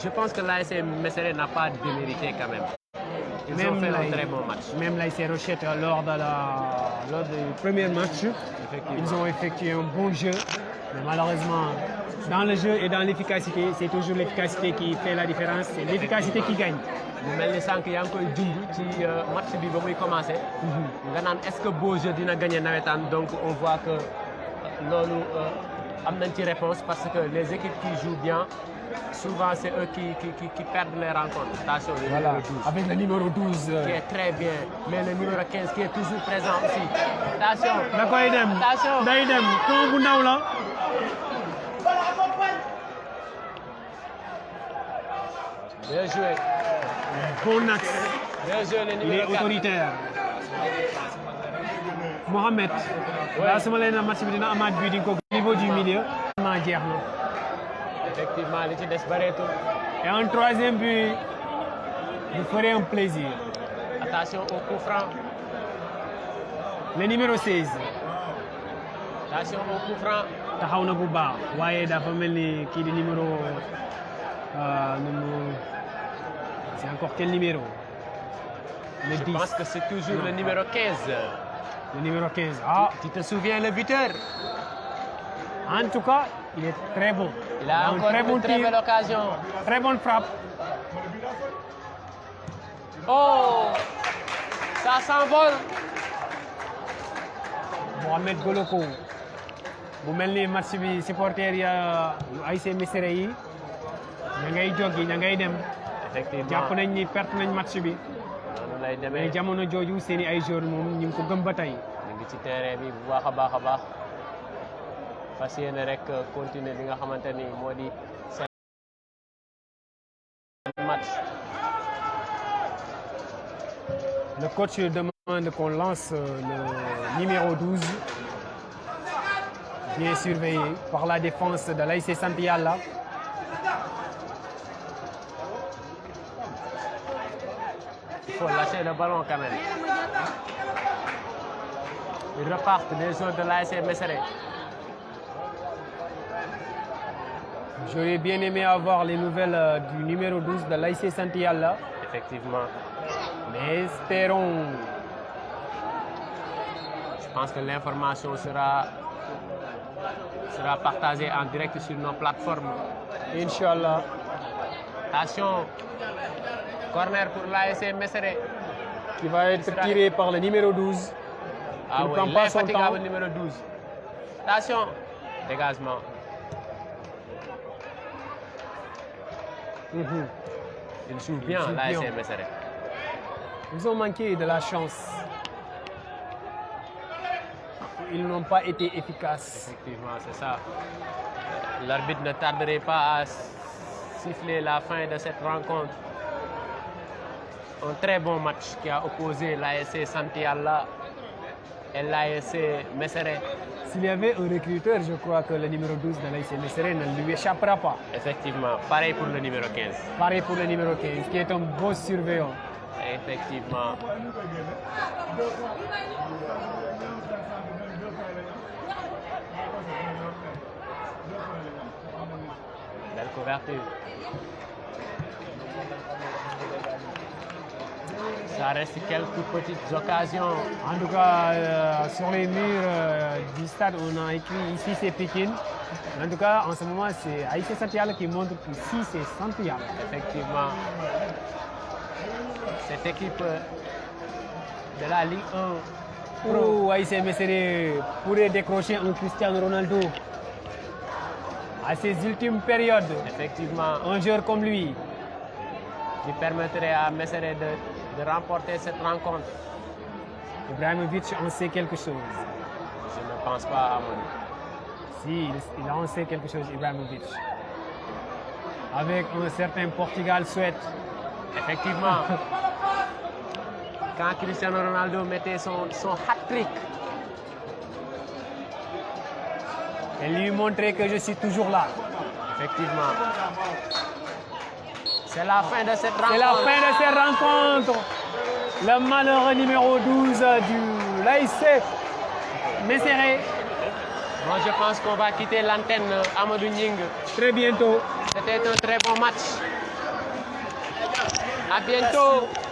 Je pense que l'ASC Messeré n'a pas démérité quand même. Ils ont fait un très bon match. Même l'ASC Rochette lors du premier match, ils ont effectué un bon jeu. Mais malheureusement, dans le jeu et dans l'efficacité, c'est toujours l'efficacité qui fait la différence. C'est l'efficacité qui gagne. mu mel ni sànq yaa ngi koy dund ci match bi ba muy commencé. nga naan est-ce que beau jeu dina gagner nawetaan donc on voit que loolu am nañ ci réponse parce que les équipes qui jouent bien souvent c'est eux qui perdent les rencontres. Attention le Voilà, numéro 12. avec le numéro 12. Qui est très bien mais le numéro 15 qui est toujours présent aussi. Attention. da koy dem Attention. day dem pont bu ndaw la. Bien joué. Bon axe. Bien joué le Il est numéro 4. autoritaire. Mohamed. Daa su ma leen na match bi dina amaat bii di nga ko niveau du milieu. vraiment jeex na. Effectivement li ci des bareetul. Et un troisième but vous ferait un plaisir. Attention au coup franc. Le numéro 16 Attention au coup franc. taxaw na bu baax waaye dafa mel ni kii di numéro c'est encore quel numéro? Le 10. Je pense que c'est toujours le numéro 15. Le numéro 15. Ah, Tu te souviens le buteur? en tout cas, il est très bon. Il a un encore très bon une très tir, belle occasion. très bonne frappe. Oh! Ça s'envole. Mohamed Goloko bu mel ni match bi supporter ya ASC Messeré yi ña ngay joggi ña ngay dem Effectivement. jàpp nañ ni perte nañ match bi noonu lay mais demee. jamono jooju seeni ay joueurs moom ñu ngi ko gëm ba tey. ñu ngi ci terrain bi bu baax a baax a baax. fas yéene rek continuer li nga xamante ni moo di seen match. Le coach demande Qu'on lance le numéro 12, bien surveillé par la défense de l'ASC Sant Yalla. Il faut lâcher le ballon quand même. Ils repartent les joueurs de l'ASC Mesere. J'aurais bien aimé avoir les nouvelles du numéro 12 de l'ASC Sant Yalla. Effectivement. Mais espérons. Je pense que l'information sera partagée en direct sur nos plateformes. Inch'Allah. Attention, corner pour l'ASC Mesere. Qui va être tiré par le numéro 12. Ah ne oui, prend pas son l'infatigable temps. numéro 12. Attention, dégagement. Il joue bien joue l'ASC bien. Mesere. Ils ont manqué de la chance. Ils n'ont pas été efficaces. Effectivement, c'est ça. L'arbitre ne tarderait pas à siffler la fin de cette rencontre. Un très bon match qui a opposé l'ASC Sant Yalla et l'ASC Mesere. S'il y avait un recruteur, je crois que le numéro 12 de l'ASC Mesere ne lui échappera pas. Effectivement, pareil pour le numéro 15. Pareil pour le numéro 15, qui est un beau surveillant. Effectivement. Belle couverture. Ça reste quelques petites occasions. En tout cas, sur les murs du stade, on a écrit ici c'est Pékin. En tout cas, en ce moment, c'est ASC Sant Yalla qui montre qu'ici c'est Sant Yalla. Effectivement. Cette équipe de la Ligue 1 Où ASC Mesere pourrait décrocher un Cristiano Ronaldo à ses ultimes périodes. effectivement, Un joueur comme lui. qui permettrait à Mesere de remporter cette rencontre. Ibrahimovic en sait quelque chose. Je ne pense pas à mon. Si, il en sait quelque chose, Ibrahimovic. Avec un certain Portugal-Suède. Effectivement, quand Cristiano Ronaldo mettait son hat-trick, Et lui montrer que je suis toujours là. effectivement, c'est la fin de cette rencontre. C'est la fin de cette rencontre. Le malheureux numéro 12 du l'ASC Mesere. Moi, je pense qu'on va quitter l'antenne Amadou Nying. Très bientôt. C'était un très bon match. À bientôt.